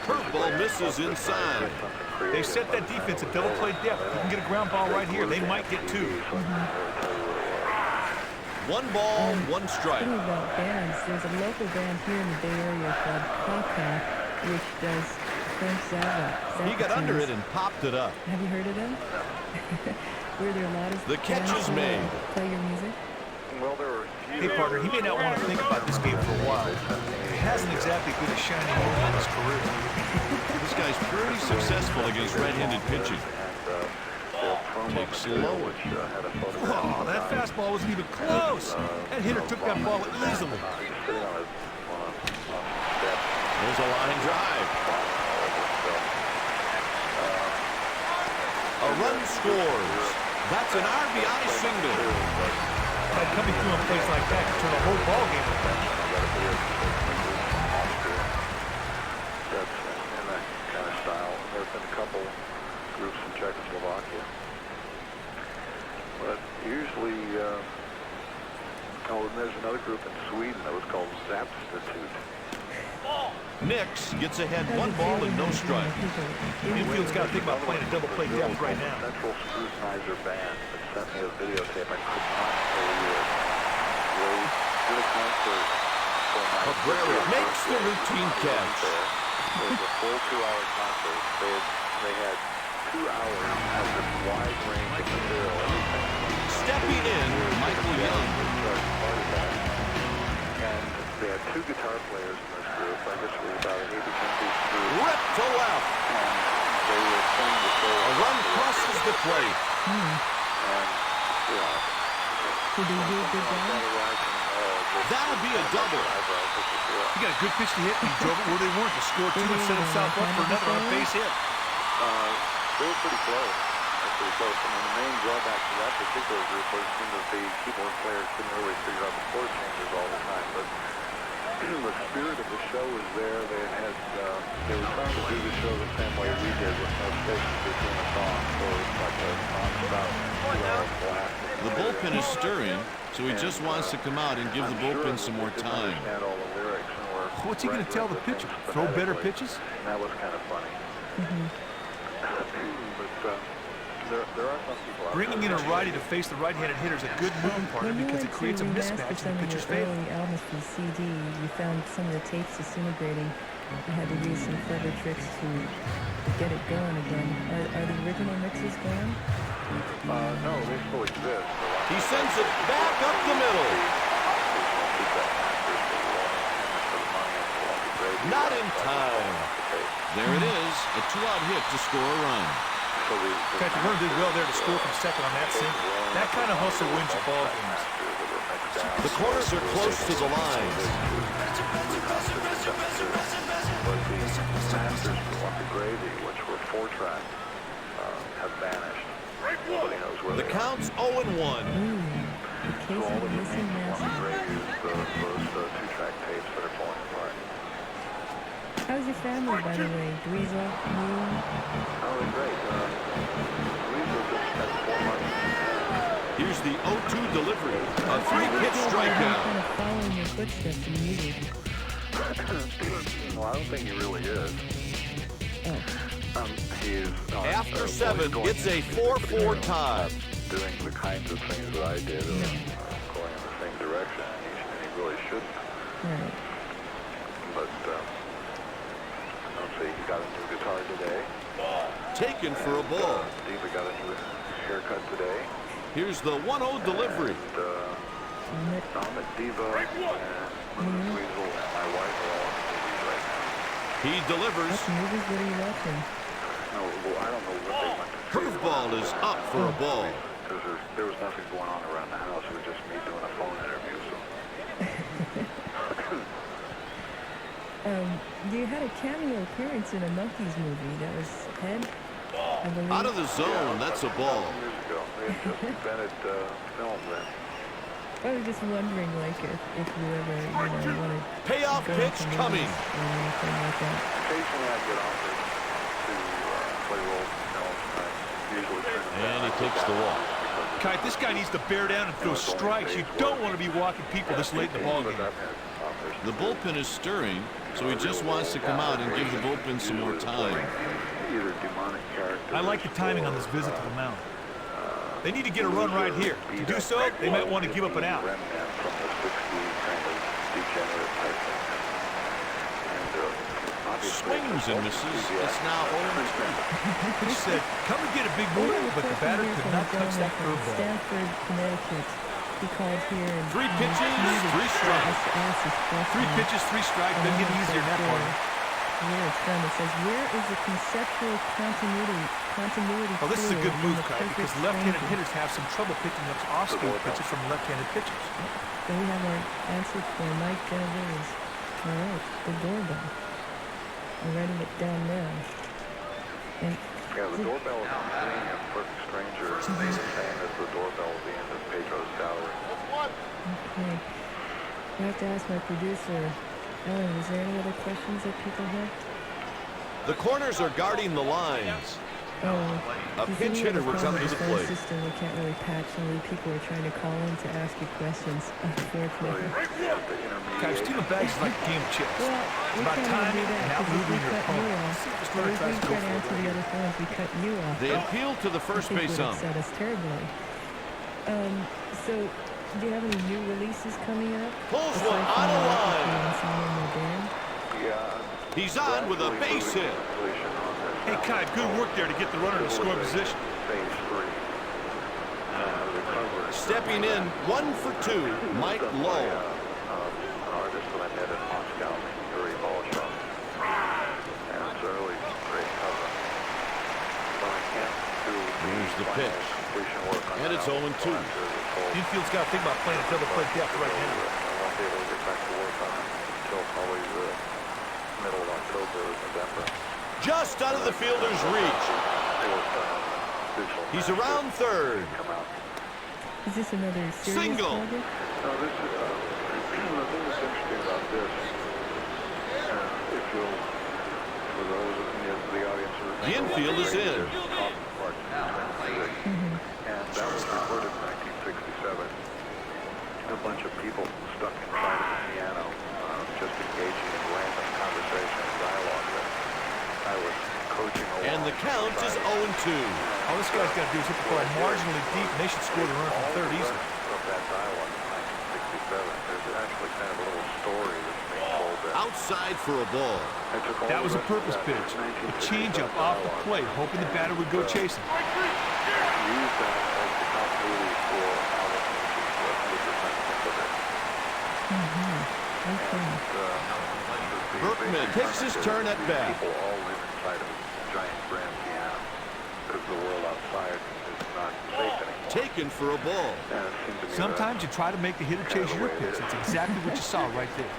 Curveball misses inside. They set that defense at double play depth. If you can get a ground ball right here, they might get 2. 1 ball, 1 strike. Speaking about bands, there's a local band here in the Bay Area called Kaka, which does Frank Zappa. He got under it and popped it up. Have you heard of them? Were there a lot of The catch bands is made. play your music? well, there were Hey, partner, he may not want to think about this game for a while. It hasn't exactly been a shining moment in his career. This guy's pretty successful against right-handed pitching. Takes low. Oh, that fastball wasn't even close. That hitter took that ball easily. There's a line drive. A run scores. That's an RBI single. Coming through a place like that can turn a whole ball game around. That's in that kind of style. There have been a couple groups in Czechoslovakia, but usually, and there's another group in Sweden that was called Zapstitute. Nix gets ahead 1 ball and no strike. Infield's got to think about playing a double play depth right now. Central Scrutinizer band that sent me a videotape. I could not believe it. They did a concert for my Cabrera makes the routine catch. It was a full 2-hour concert. They had 2 hours of this wide range of material. Stepping in, Michael Young. And they had 2 guitar players in this group. I guess it was about an 80-piece group. Ripped to left. And they were playing the solo. A run crosses the plate. And, Did they do a good job? That'll be a double. He got a good pitch to hit, and he drove it where they weren't to score 2 and set himself up for another on base hit. They were pretty close. Pretty close. I mean, the main drawback to that particular group was it seemed that the keyboard players couldn't really figure out the chord changes all the time. But the spirit of the show was there. They were trying to do the show the same way we did, with no spaces between the songs. So it was like a non-stop 2 blasting. The bullpen is stirring, so he just wants to come out and give the bullpen some more time. What's he going to tell the pitcher? Throw better pitches? That was kind of funny. But there are some people out Bringing in a righty to face the right-handed hitter is a good moving partner because it creates a mismatch in the pitcher's favor. Early albums from CD, you found some of the tapes disintegrating. You had to use some clever tricks to get it going again. Are the original mixes gone? No, they still exist. He sends it back up the middle. Not in time. There it is, a 2-out hit to score a run. Catcher Werner did well there to score from second on that single. That kind of hustle wins you ball games. The corners are close to the line. But the masters from the Gravy, which were 4-track, have vanished. Nobody knows where The they count's 0-1. are. So all of the names on the Gravy is those 2-track tapes that are falling apart. How's your family, by the way? Dweezil, you? Oh, they're great. Dweezil just spent 4 months. Here's the 0-2 delivery. A 3-pitch I'm strikeout. kind of following your footsteps in music. Well, I don't think he really is. Oh. He's After 7, it's a 4-4 tie. Doing the kinds of things that I did, going in the same direction, and he really shouldn't. Right. But let's see, he got a new guitar today. Taken for a ball. Diva got a new haircut today. Here's the 1-0 delivery. And I'm at Diva and Dweezil and my wife are all in the movies right now. He delivers. What movies were you watching? No, well, I don't know what they went to see. Curveball is up for a ball. Because there was nothing going on around the house. It was just me doing a phone interview. So. You had a cameo appearance in a Monkees movie. That was Head, I believe. Out of the zone, that's a ball. Years ago, they had just invented film then. I was just wondering, like, if you ever, want to Payoff go pitch into coming. movies or anything like that. Occasionally I get offered to play roles in films. I usually turn them down. And he takes the walk. Kite, this guy needs to bear down and throw strikes. You don't want to be walking people this late in the ball game. The bullpen is stirring, so he just wants to come out and give the bullpen some more time. Either demonic character. I like the timing on this visit to the mound. They need to get a run right here. To do so, they might want to give up an out. From the 60s kind of degenerate type thing. And Swings and misses. It's now 0-2. He said, come and get a big move, but the batter could not touch that curveball. Stanford, Connecticut. He called here and 3 pitches, 3 strikes. 3 pitches, 3 strikes. Doesn't get easier than that part. Where it's from, it says, where is the conceptual continuity? Well, this is a good fluid in move, the Kite, because perfect left-handed stranger? hitters have some trouble picking up off-speed pitches from left-handed pitchers. So we have our answer for Mike Genovese. All right, the doorbell. I'm writing it down now. And yeah, the doorbell is on screen and Perfect Stranger is the same as the doorbell at the end of Pedro's Dowry. okay. I have to ask my producer, Ellen, is there any other questions that people have? The corners are guarding the lines. Oh, A pinch hitter will come to the plate. System, we can't really patch. Some of the people are trying to call in to ask you questions, unfortunately. Kite, stealing bags is like a game of chips. Well, It's we about can't timing do that and because if we outmaneuvering your cut you opponent. off, See if this if runner we tries to go try to for answer it. the other phones, we cut you off. They appeal to the first base would ump. upset us terribly. So, do you have any new releases coming up? Pulls Aside one from on a the line. Simon Modern? Yeah. He's on with a base hit. Hey, Kite, good work there to get the runner to score position. Phase 3. Stepping in, 1 for 2, Mike Lowe. An artist that I met in Moscow named Yuri Bolshov. And it's a really great cover. But I can't do Here's the final pitch. completion work on And that it's 0-2. until after this whole- Infield's got to think about playing a double play depth right now. I won't be able to get back to work on it until probably the middle of October or November. Just out of the fielder's reach. He's around third. Come out. Is this another serious Single. project? No, this is, the thing that's interesting about this, if you'll, for those in the audience who The infield is in. and that was recorded a bunch of people stuck inside of the piano, just engaging in random conversation and dialogue that I was coaching along. And the count is 0-2. All this guy's got to do is hit the ball marginally deep, and they should score the run from third easily. Of that dialogue in 1967, there's actually kind of a little story that's being told there. Outside for a ball. That was a purpose pitch. A changeup off the plate, hoping the batter would go chasing. Use that as the continuity for how the Okay. Berkman takes his turn at bat. People all live inside of a giant grand piano because the world outside is not safe anymore. Taken for a ball. And it seemed to me Sometimes you try to make the hitter chase your pitch. That's exactly what you saw right there.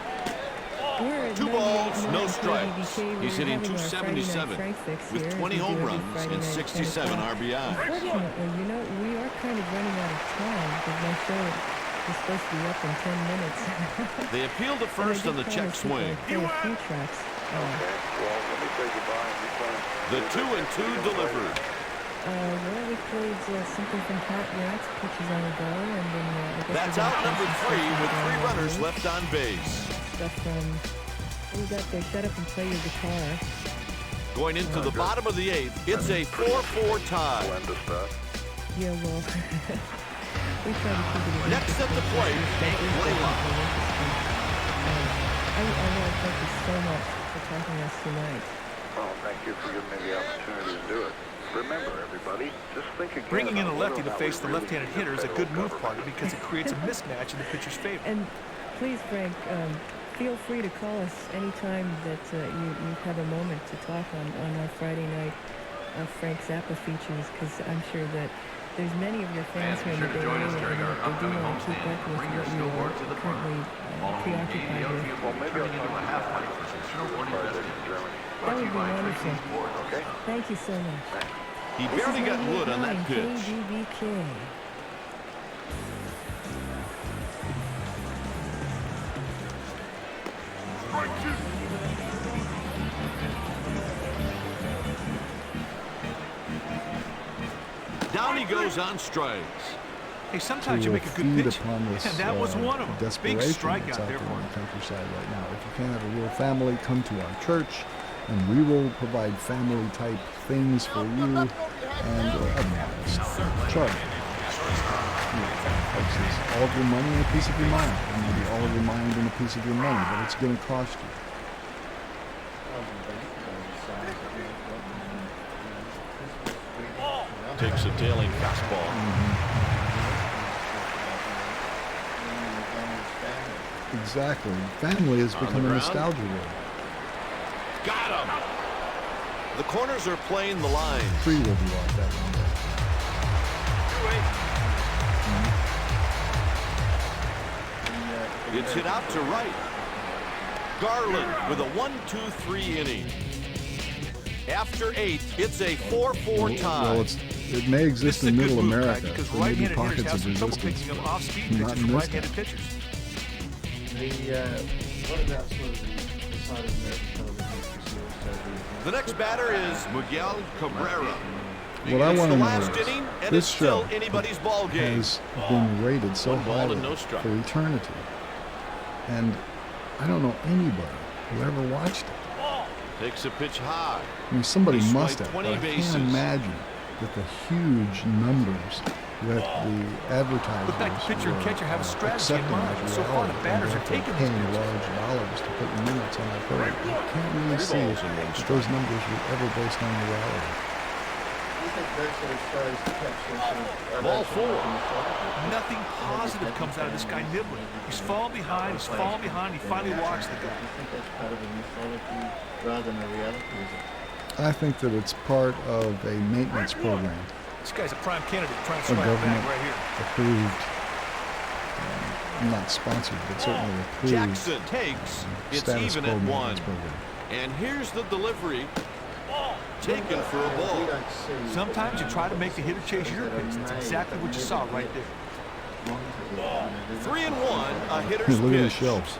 We're at 2 balls, 98.9 no strikes. KBK. He's We're hitting having our Friday night 277 Frank fix with here, 20 as we home do every runs Friday and night, 67 10 o'clock. RBIs. Unfortunately, you know, we are kind of running out of time because my show is supposed to be up in 10 minutes. They appeal to first on the check swing. Play a few tracks. well, let me say goodbye and you plan. The 2-2 delivered. Well, we played something from Hot Rats, pitches on the go, and then I guess That's we're out gonna play number some 3 stuff with from 3 Brown runners Road. left on base. Stuff from, what we got there, shut up and play your guitar. Going into the bottom of the 8th, it's a 4-4 tie. Blend of stuff. Yeah, well, we try to keep it Next at the plate, Hank Blaylock. I want to thank you so much for talking to us tonight. Well, thank you for giving me the opportunity to do it. Remember, everybody, just think again. Bringing in a about lefty to whether or not face we the really left-handed need hitter is a federal good move government. partner because it creates a mismatch in the pitcher's favor. And please, Frank, feel free to call us anytime that you have a moment to talk on our Friday night Frank Zappa features, because I'm sure that there's many of your fans here in the Bay Area and they do want to keep up with what you are currently preoccupied with. Well, maybe I'll talk to That would be wonderful. Okay? Thank you so much. He barely got wood on that pitch. KGBK. Down he goes on strikes. Hey, sometimes you make a good pitch, upon this, and that was one of them. Big desperation that's strikeout out there there for in him. the countryside right now. If you can't have a real family, come to our church, and we will provide family-type things for you and a modest charge. All of your money and a piece of your mind, or maybe all of your mind and a piece of your money, but it's going to cost you. Takes a tailing fastball. Exactly. Family has On the become a ground. nostalgia word. Got him. The corners are playing the line. 3 will be like that one day. It's hit out to right. Garland with a 1-2-3 inning. After 8, it's a 4-4 tie. Well, it may This exist is a in good Middle move, America. Guy, because There may be right-handed hitters pockets have of some trouble resistance. picking up off-speed Not pitches in from this right-handed guy. pitchers. What about sort of the side of American television The next batter is Miguel Cabrera. What I It's want the to know last is, inning, and this it's still show anybody's ball game. has been rated so 1 ball highly and no strike. for eternity. And I don't know anybody who ever watched it. Takes a pitch high. I mean, somebody He must swiped have. 20 But I bases. can't imagine that the huge numbers that the advertisers But that pitcher and were, catcher have a strategy in accepting mind. as So far, the reality, batters and are therefore taking these paying pitches. large dollars to put minutes on that program. I can't really 3 see balls and 1 that those numbers were ever based on reality. Ball 4. Nothing positive comes out of this guy nibbling. He's falling behind, he finally walks the guy. Rather than a reality, is it? I think that it's part of a maintenance program, This guy's a prime candidate trying to a strike back government right here. approved, not sponsored, but certainly approved Jackson takes. It's status even quo at 1. maintenance program. And here's the delivery. Taken for a We ball. don't see Sometimes you try to make the hitter chase your pitch. That's exactly what you saw right there. 3-1, a hitter's Look at the pitch. shelves.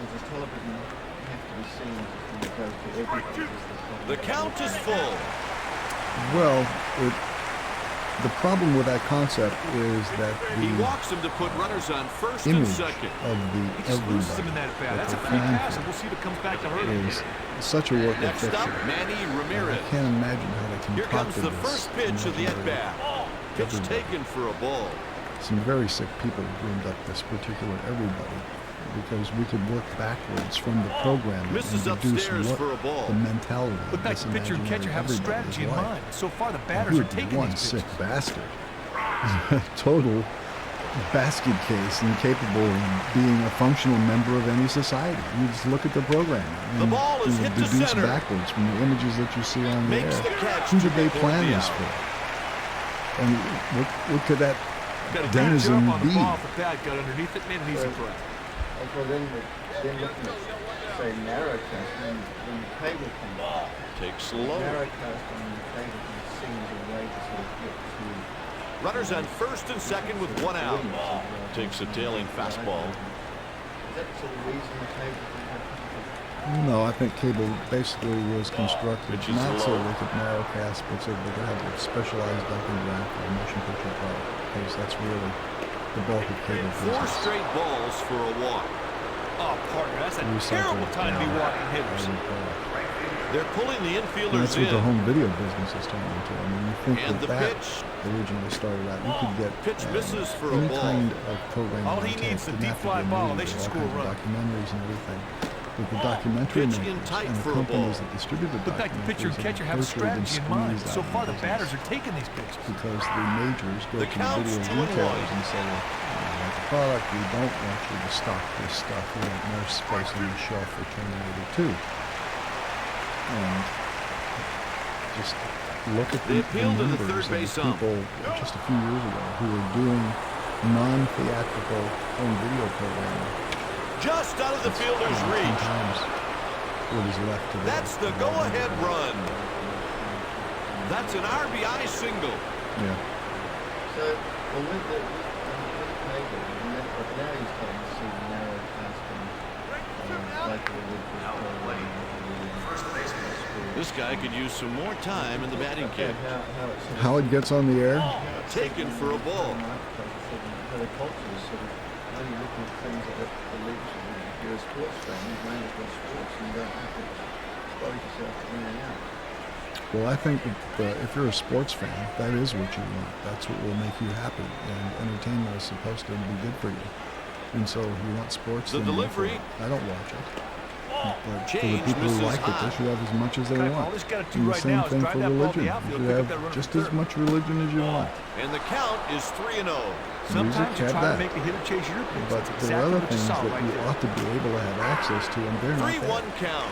Because television have to be seen when it goes to every The count is full. Well, The problem with that concept is that He the walks him to put runners on first and image second. of the He just loses him in everybody that at bat. That's a that free they're pass, and flying we'll see if it comes back to for hurt him. is such a work of Next up, fiction. Manny I Ramirez. can't imagine how they Here comes concocted the this first pitch of the imaginary at-bat. Pitch everybody. taken for a ball. Some very sick people dreamed up this particular everybody because we could work backwards from the program Misses and deduce upstairs what for a ball. the mentality But of back this to pitcher and catcher imaginary have a everybody strategy is in like. mind. So far, the And batters here are taking one these sick pitches. bastard. Total basket case, incapable of being a functional member of any society. You just look at the program and The ball is hit to deduce center. backwards from the images that you see on the Makes air. the catch Who to did they record plan the this out. for? And what could that Got a good denizen jump on the be? ball if the bat got underneath it, made an easy play. So then looking at, say, narrowcast, when the cable comes Takes low. narrowcast on the cable can see the way to sort of get to... Runners on first and second with one out. Takes a tailing fastball. Is that sort of reason the cable can have... No, I think cable basically was constructed Which is not so low. they could narrowcast, but so they could have a specialized Dunkin' draft or motion picture product, because that's really the bulk of cable Four business. straight balls for a walk. Oh, partner, that's a Recycled terrible time to be down walking hitters. as a product. They're pulling the And infielders that's what the in. home video business has turned into. I mean, you think And that the that pitch. originally started out, you could get Pitch misses for a any ball. kind of programming. All on he tape. needs is a Didn't deep have to fly be a ball, movie, they should all score a kinds of run. documentaries and everything. But the documentary Pitch in makers tight and the for a companies ball. that distribute the But back to pitcher and documentaries catcher have a virtually been strategy in mind. squeezed So out of far, the business. batters are taking these pitches. Because the majors go The to the count's video 2-1. retailers and say, like the product, we don't want you to stock this stuff. We want more space on the shelf for Terminator 2. And just look at They the appealed to the numbers third of base the ump. people just a few years ago who were doing non-theatrical home video programming. Just out of the fielder's 10 reach. times what is left to That's the go-ahead run. That's an RBI single. Yeah. So, well, with the cable, but now he's starting to see the narrowcasting like the This guy could use some more time in the batting cage. How it gets on the air? Taken for a ball. How the culture is sort of only looking at things that the leagues are doing. If you're a sports fan, you've mainly got sports and you don't have to explode yourself in and out. Well, I think that if you're a sports fan, that is what you want. That's what will make you happy. And entertainment is supposed to be good for you. And so if you want sports, The then go for delivery. it. I don't watch it. But for the Change people who misses like it, high. they should have as much as they Kai, want. all he's gotta do And the right same now is thing drive for that ball to religion. the outfield, You pick should up that have runner just from as third. much religion as you want. And the count is 3-0. Sometimes you have try that. to make the hitter chase your pitch. But That's there are exactly other what you things saw that right you there. ought to be able to have access to, and they're not 3-1 there. count.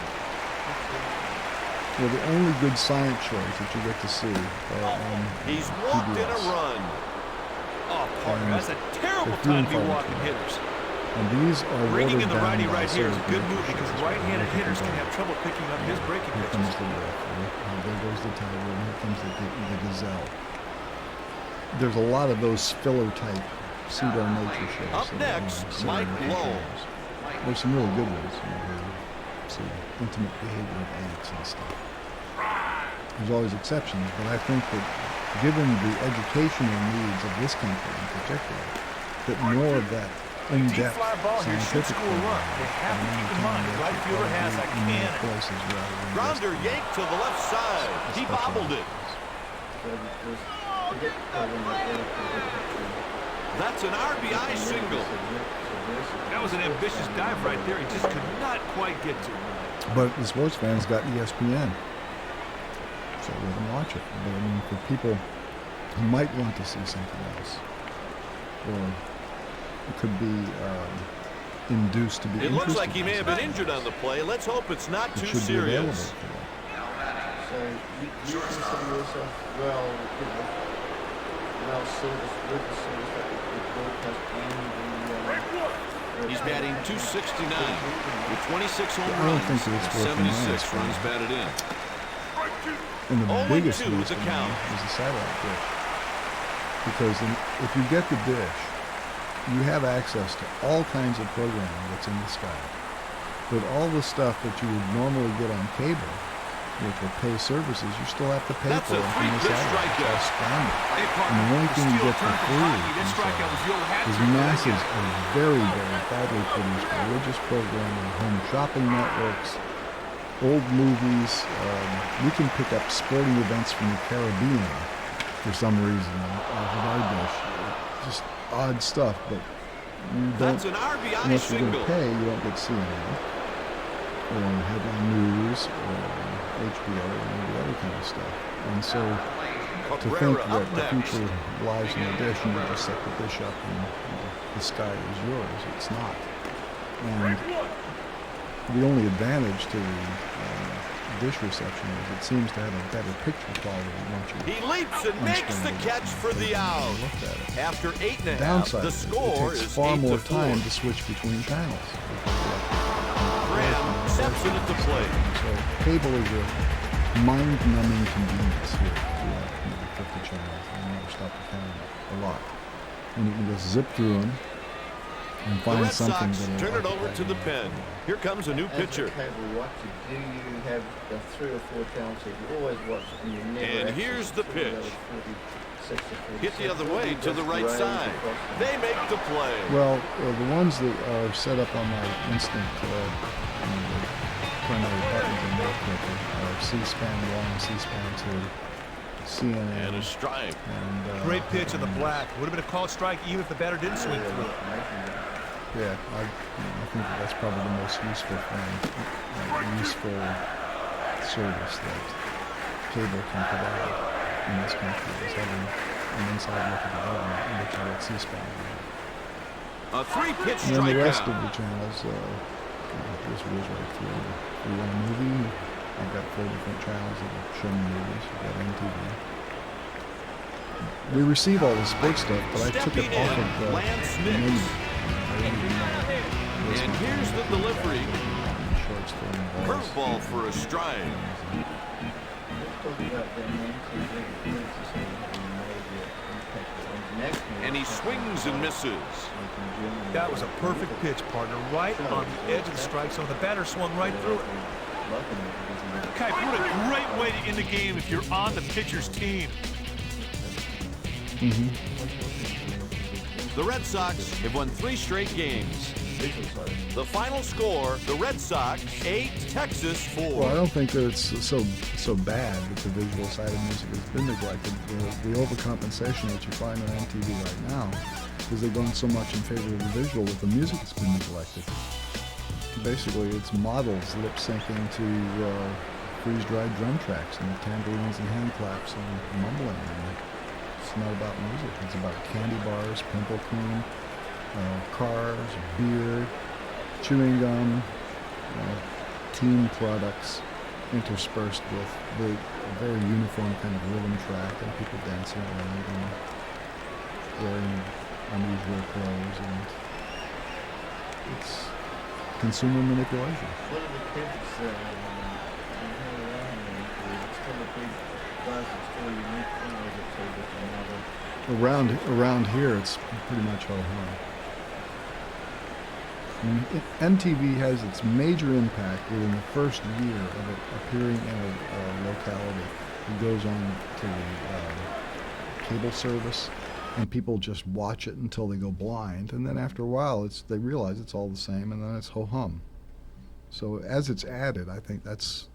Well, the only good science shows that you get to see are on He's walked in a PBS. run. Oh, partner, And that's a terrible they're few time and to be far walking between. hitters. And these are Bringing in watered the righty down by right here is a good certain move because shows. right-handed Look at hitters the can ball. have trouble picking up his breaking Here pitches. comes the wolf. And there goes the tiger. And here comes the gazelle. There's a lot of those filler type pseudo-nature shows. Up that are next, on Mike Saturday Lowe. shows. There's some really good ones. Where you see intimate behavior of ants and stuff. There's always exceptions, but I think that given the educational needs of this country in particular, that more of that Deep in-depth fly ball here should scientific score a run. programming They have to and keep in mind the right fielder has that in more cannon. places rather than Grounder just yanked to the left side. He special bobbled it. So because to get the program that way, That's an RBI single. That was an ambitious dive right there. He just could not quite get to it. But the sports fans got ESPN, so let them watch it. But I mean, for people who might want to see something else, or it could be induced to be It looks like interested he may in have been something injured on the play. Let's hope it's not else, it too should be available serious. to them. So you consider yourself well, well serviced with the service that the broadcast and He's batting .269 with 26 home I don't think runs it's and worth 76 the runs batted in. And the 0-2 biggest the reason count. is the satellite dish. Because if you get the dish, you have access to all kinds of programming that's in the sky. But all the stuff that you would normally get on cable with the pay services, you still have to pay That's for a them from the three-pitch satellite. It's all strikeout. scrambled. Hey, And partner, the only the thing you steal get for turned from free hockey. That is, strikeout was the old hat is trick for that masses guy. of very, very badly produced religious programming, home shopping networks, old movies. We can pick up sporting events from the Caribbean for some reason off of our dish. Just odd stuff, but you don't, That's an RBI unless you're going single. to pay, you don't get CNN or Headline News or HBO or any of the other kind of stuff. And so to think Cabrera that up the next. future lies in the dish and you just set the dish up and the sky is yours, it's not. And the only advantage to the dish reception is it seems to have a better picture quality once you He leaps and makes the catch for the out. look at it. After 8 and a half, Downside the is score it takes is far 8 more to 4. time to switch between channels. Graham steps in at the plate. So cable is a mind-numbing convenience here. You have 50 channels and you never stop to count a lot. And you can just zip through them and The find Red something Sox that'll turn it over occupy to the you. pen. Here comes a new As pitcher. a cable watcher, do you have the 3 or 4 channels that you always watch and you never And actually here's the see pitch. other 46 or Hit the 47? other way to the right Just side. graze across them. They make the play. Well, the ones that are set up on my instant primary buttons in that paper are C-SPAN 1, C-SPAN 2, CNN, And a strike. and Great pitch in the black. Would have been a called strike even if the batter didn't swing through. yeah, I think that's probably the most useful thing, useful service that cable can provide in this country is having an inside look at the government and look at what C-SPAN is. A 3-pitch And then the rest of strikeout. the channels just whiz right through. If you want a movie, I've got 4 different channels that show me movies. We've got MTV. We receive all the sports stuff, but I took it Stepping off in, of the Lance menu. Nix. I didn't even know. And here's the delivery. Shorts throwing balls. Curveball for a strike. Let's talk about the MTV. And he swings and misses. That was a perfect pitch, partner, right on the edge of the strike zone. The batter swung right through it. Kai, what a great way to end the game if you're on the pitcher's team. The Red Sox have won 3 straight games. The final score, the Red Sox 8, Texas 4. Well, I don't think that it's so bad that the visual side of music has been neglected. The overcompensation that you find on MTV right now is they've gone so much in favor of the visual that the music has been neglected. Basically, it's models lip syncing to freeze-dried drum tracks and tambourines and hand claps and mumbling. And it's not about music. It's about candy bars, pimple cream, cars, beer, chewing gum, teen products interspersed with a very uniform kind of rhythm track and people dancing around and wearing unusual clothes, and it's consumer manipulation. What are the kids it's still a big buzz, it's still a unique thing, or is it so different another? Around here, it's pretty much ho-hum. MTV has its major impact within the first year of it appearing in a locality. It goes on to the cable service, and people just watch it until they go blind. And then after a while, they realize it's all the same, and then it's ho-hum. So as it's added, I think that's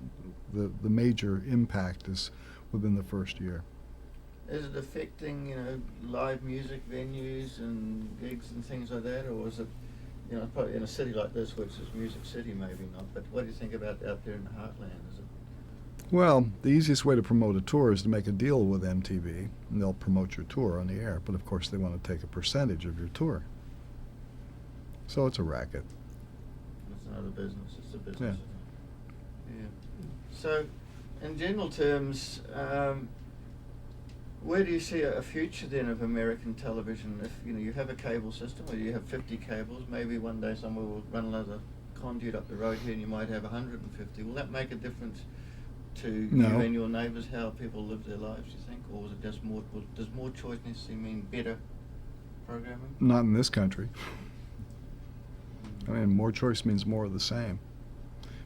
the major impact is within the first year. Is it affecting, live music venues and gigs and things like that, or is it, probably in a city like this, which is Music City, maybe not, but what do you think about out there in the heartland? Is it? Well, the easiest way to promote a tour is to make a deal with MTV, and they'll promote your tour on the air, but of course they want to take a percentage of your tour. So it's a racket. It's not a business, it's a business. Yeah. So, in general terms, where do you see a future then of American television? If you have a cable system, or you have 50 cables, maybe one day someone will run another conduit up the road here, and you might have 150. Will that make a difference to No. you and your neighbours, how people live their lives? You think, or is it just more? Does more choice necessarily mean better programming? Not in this country. I mean, more choice means more of the same.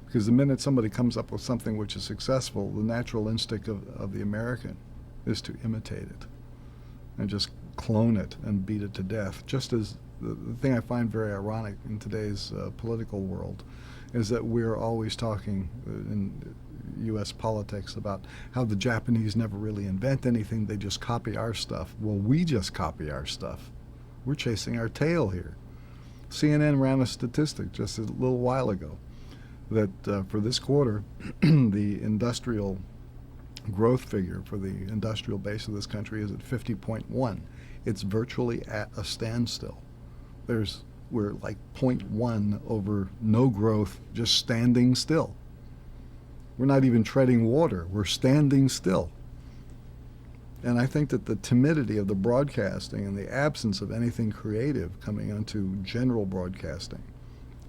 Because the minute somebody comes up with something which is successful, the natural instinct of the American is to imitate it and just clone it and beat it to death. Just as the thing I find very ironic in today's political world is that we're always talking in U.S. politics about how the Japanese never really invent anything, they just copy our stuff. Well, we just copy our stuff. We're chasing our tail here. CNN ran a statistic just a little while ago that for this quarter, the industrial growth figure for the industrial base of this country is at 50.1. It's virtually at a standstill. We're like 0.1 over no growth, just standing still. We're not even treading water. We're standing still. And I think that the timidity of the broadcasting and the absence of anything creative coming onto general broadcasting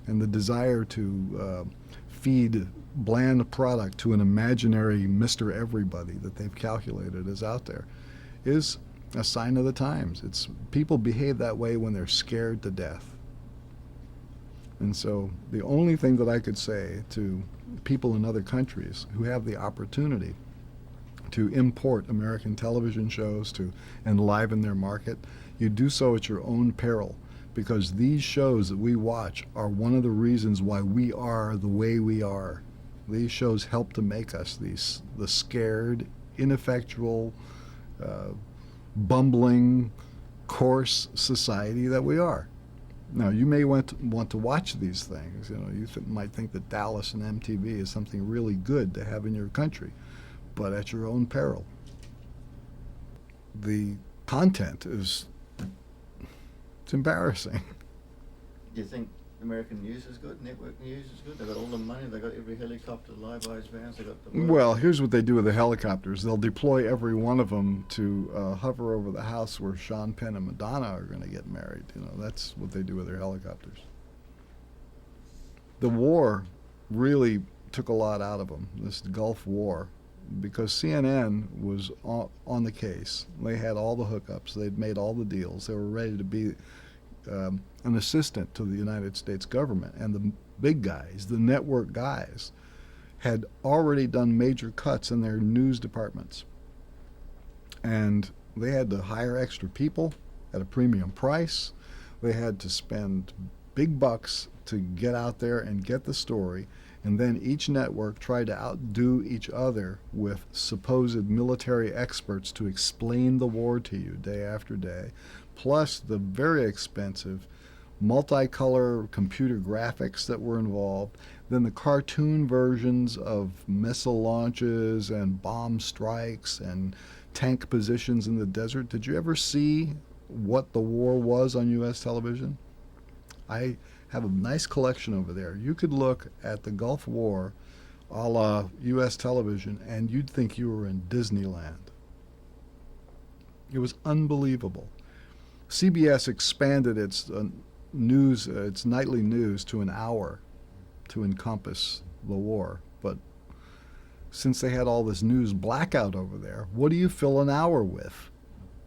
and the desire to feed bland product to an imaginary Mr. Everybody that they've calculated is out there is a sign of the times. It's people behave that way when they're scared to death. And so the only thing that I could say to people in other countries who have the opportunity to import American television shows to enliven their market, you do so at your own peril, because these shows that we watch are one of the reasons why we are the way we are. These shows help to make us the scared, ineffectual, bumbling, coarse society that we are. Now, you may want to watch these things. You know, you might think that Dallas and MTV is something really good to have in your country, but at your own peril. The content it's embarrassing. Do you think American news is good? Network news is good? They got all the money. They got every helicopter, live-eyes vans. They got the. Well, here's what they do with the helicopters. They'll deploy every one of them to hover over the house where Sean Penn and Madonna are going to get married. You know, that's what they do with their helicopters. The war really took a lot out of them. This Gulf War, because CNN was on the case. They had all the hookups. They'd made all the deals. They were ready to be an assistant to the United States government. And the big guys, the network guys, had already done major cuts in their news departments. And they had to hire extra people at a premium price. They had to spend big bucks to get out there and get the story. And then each network tried to outdo each other with supposed military experts to explain the war to you day after day, plus the very expensive multicolor computer graphics that were involved, then the cartoon versions of missile launches and bomb strikes and tank positions in the desert. Did you ever see what the war was on U.S. television? I have a nice collection over there. You could look at the Gulf War a la U.S. television and you'd think you were in Disneyland. It was unbelievable. CBS expanded its news, its nightly news, to an hour to encompass the war. But since they had all this news blackout over there, what do you fill an hour with?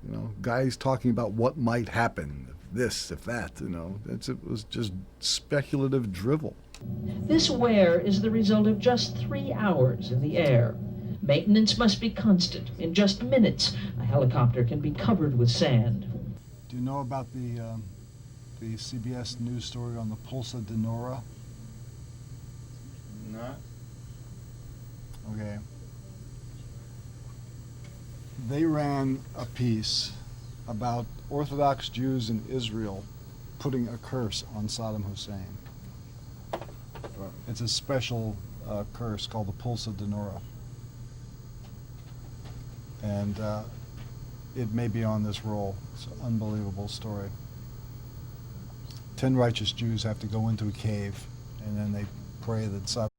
You know, guys talking about what might happen, if this, if that, you know. It was just speculative drivel. This wear is the result of just 3 hours in the air. Maintenance must be constant. In just minutes, a helicopter can be covered with sand. Do you know about the CBS news story on the Pulsa de Nora? No. Okay. They ran a piece about Orthodox Jews in Israel putting a curse on Saddam Hussein. It's a special curse called the Pulsa de Nora. And it may be on this roll. It's an unbelievable story. 10 righteous Jews have to go into a cave, and then they pray that Saddam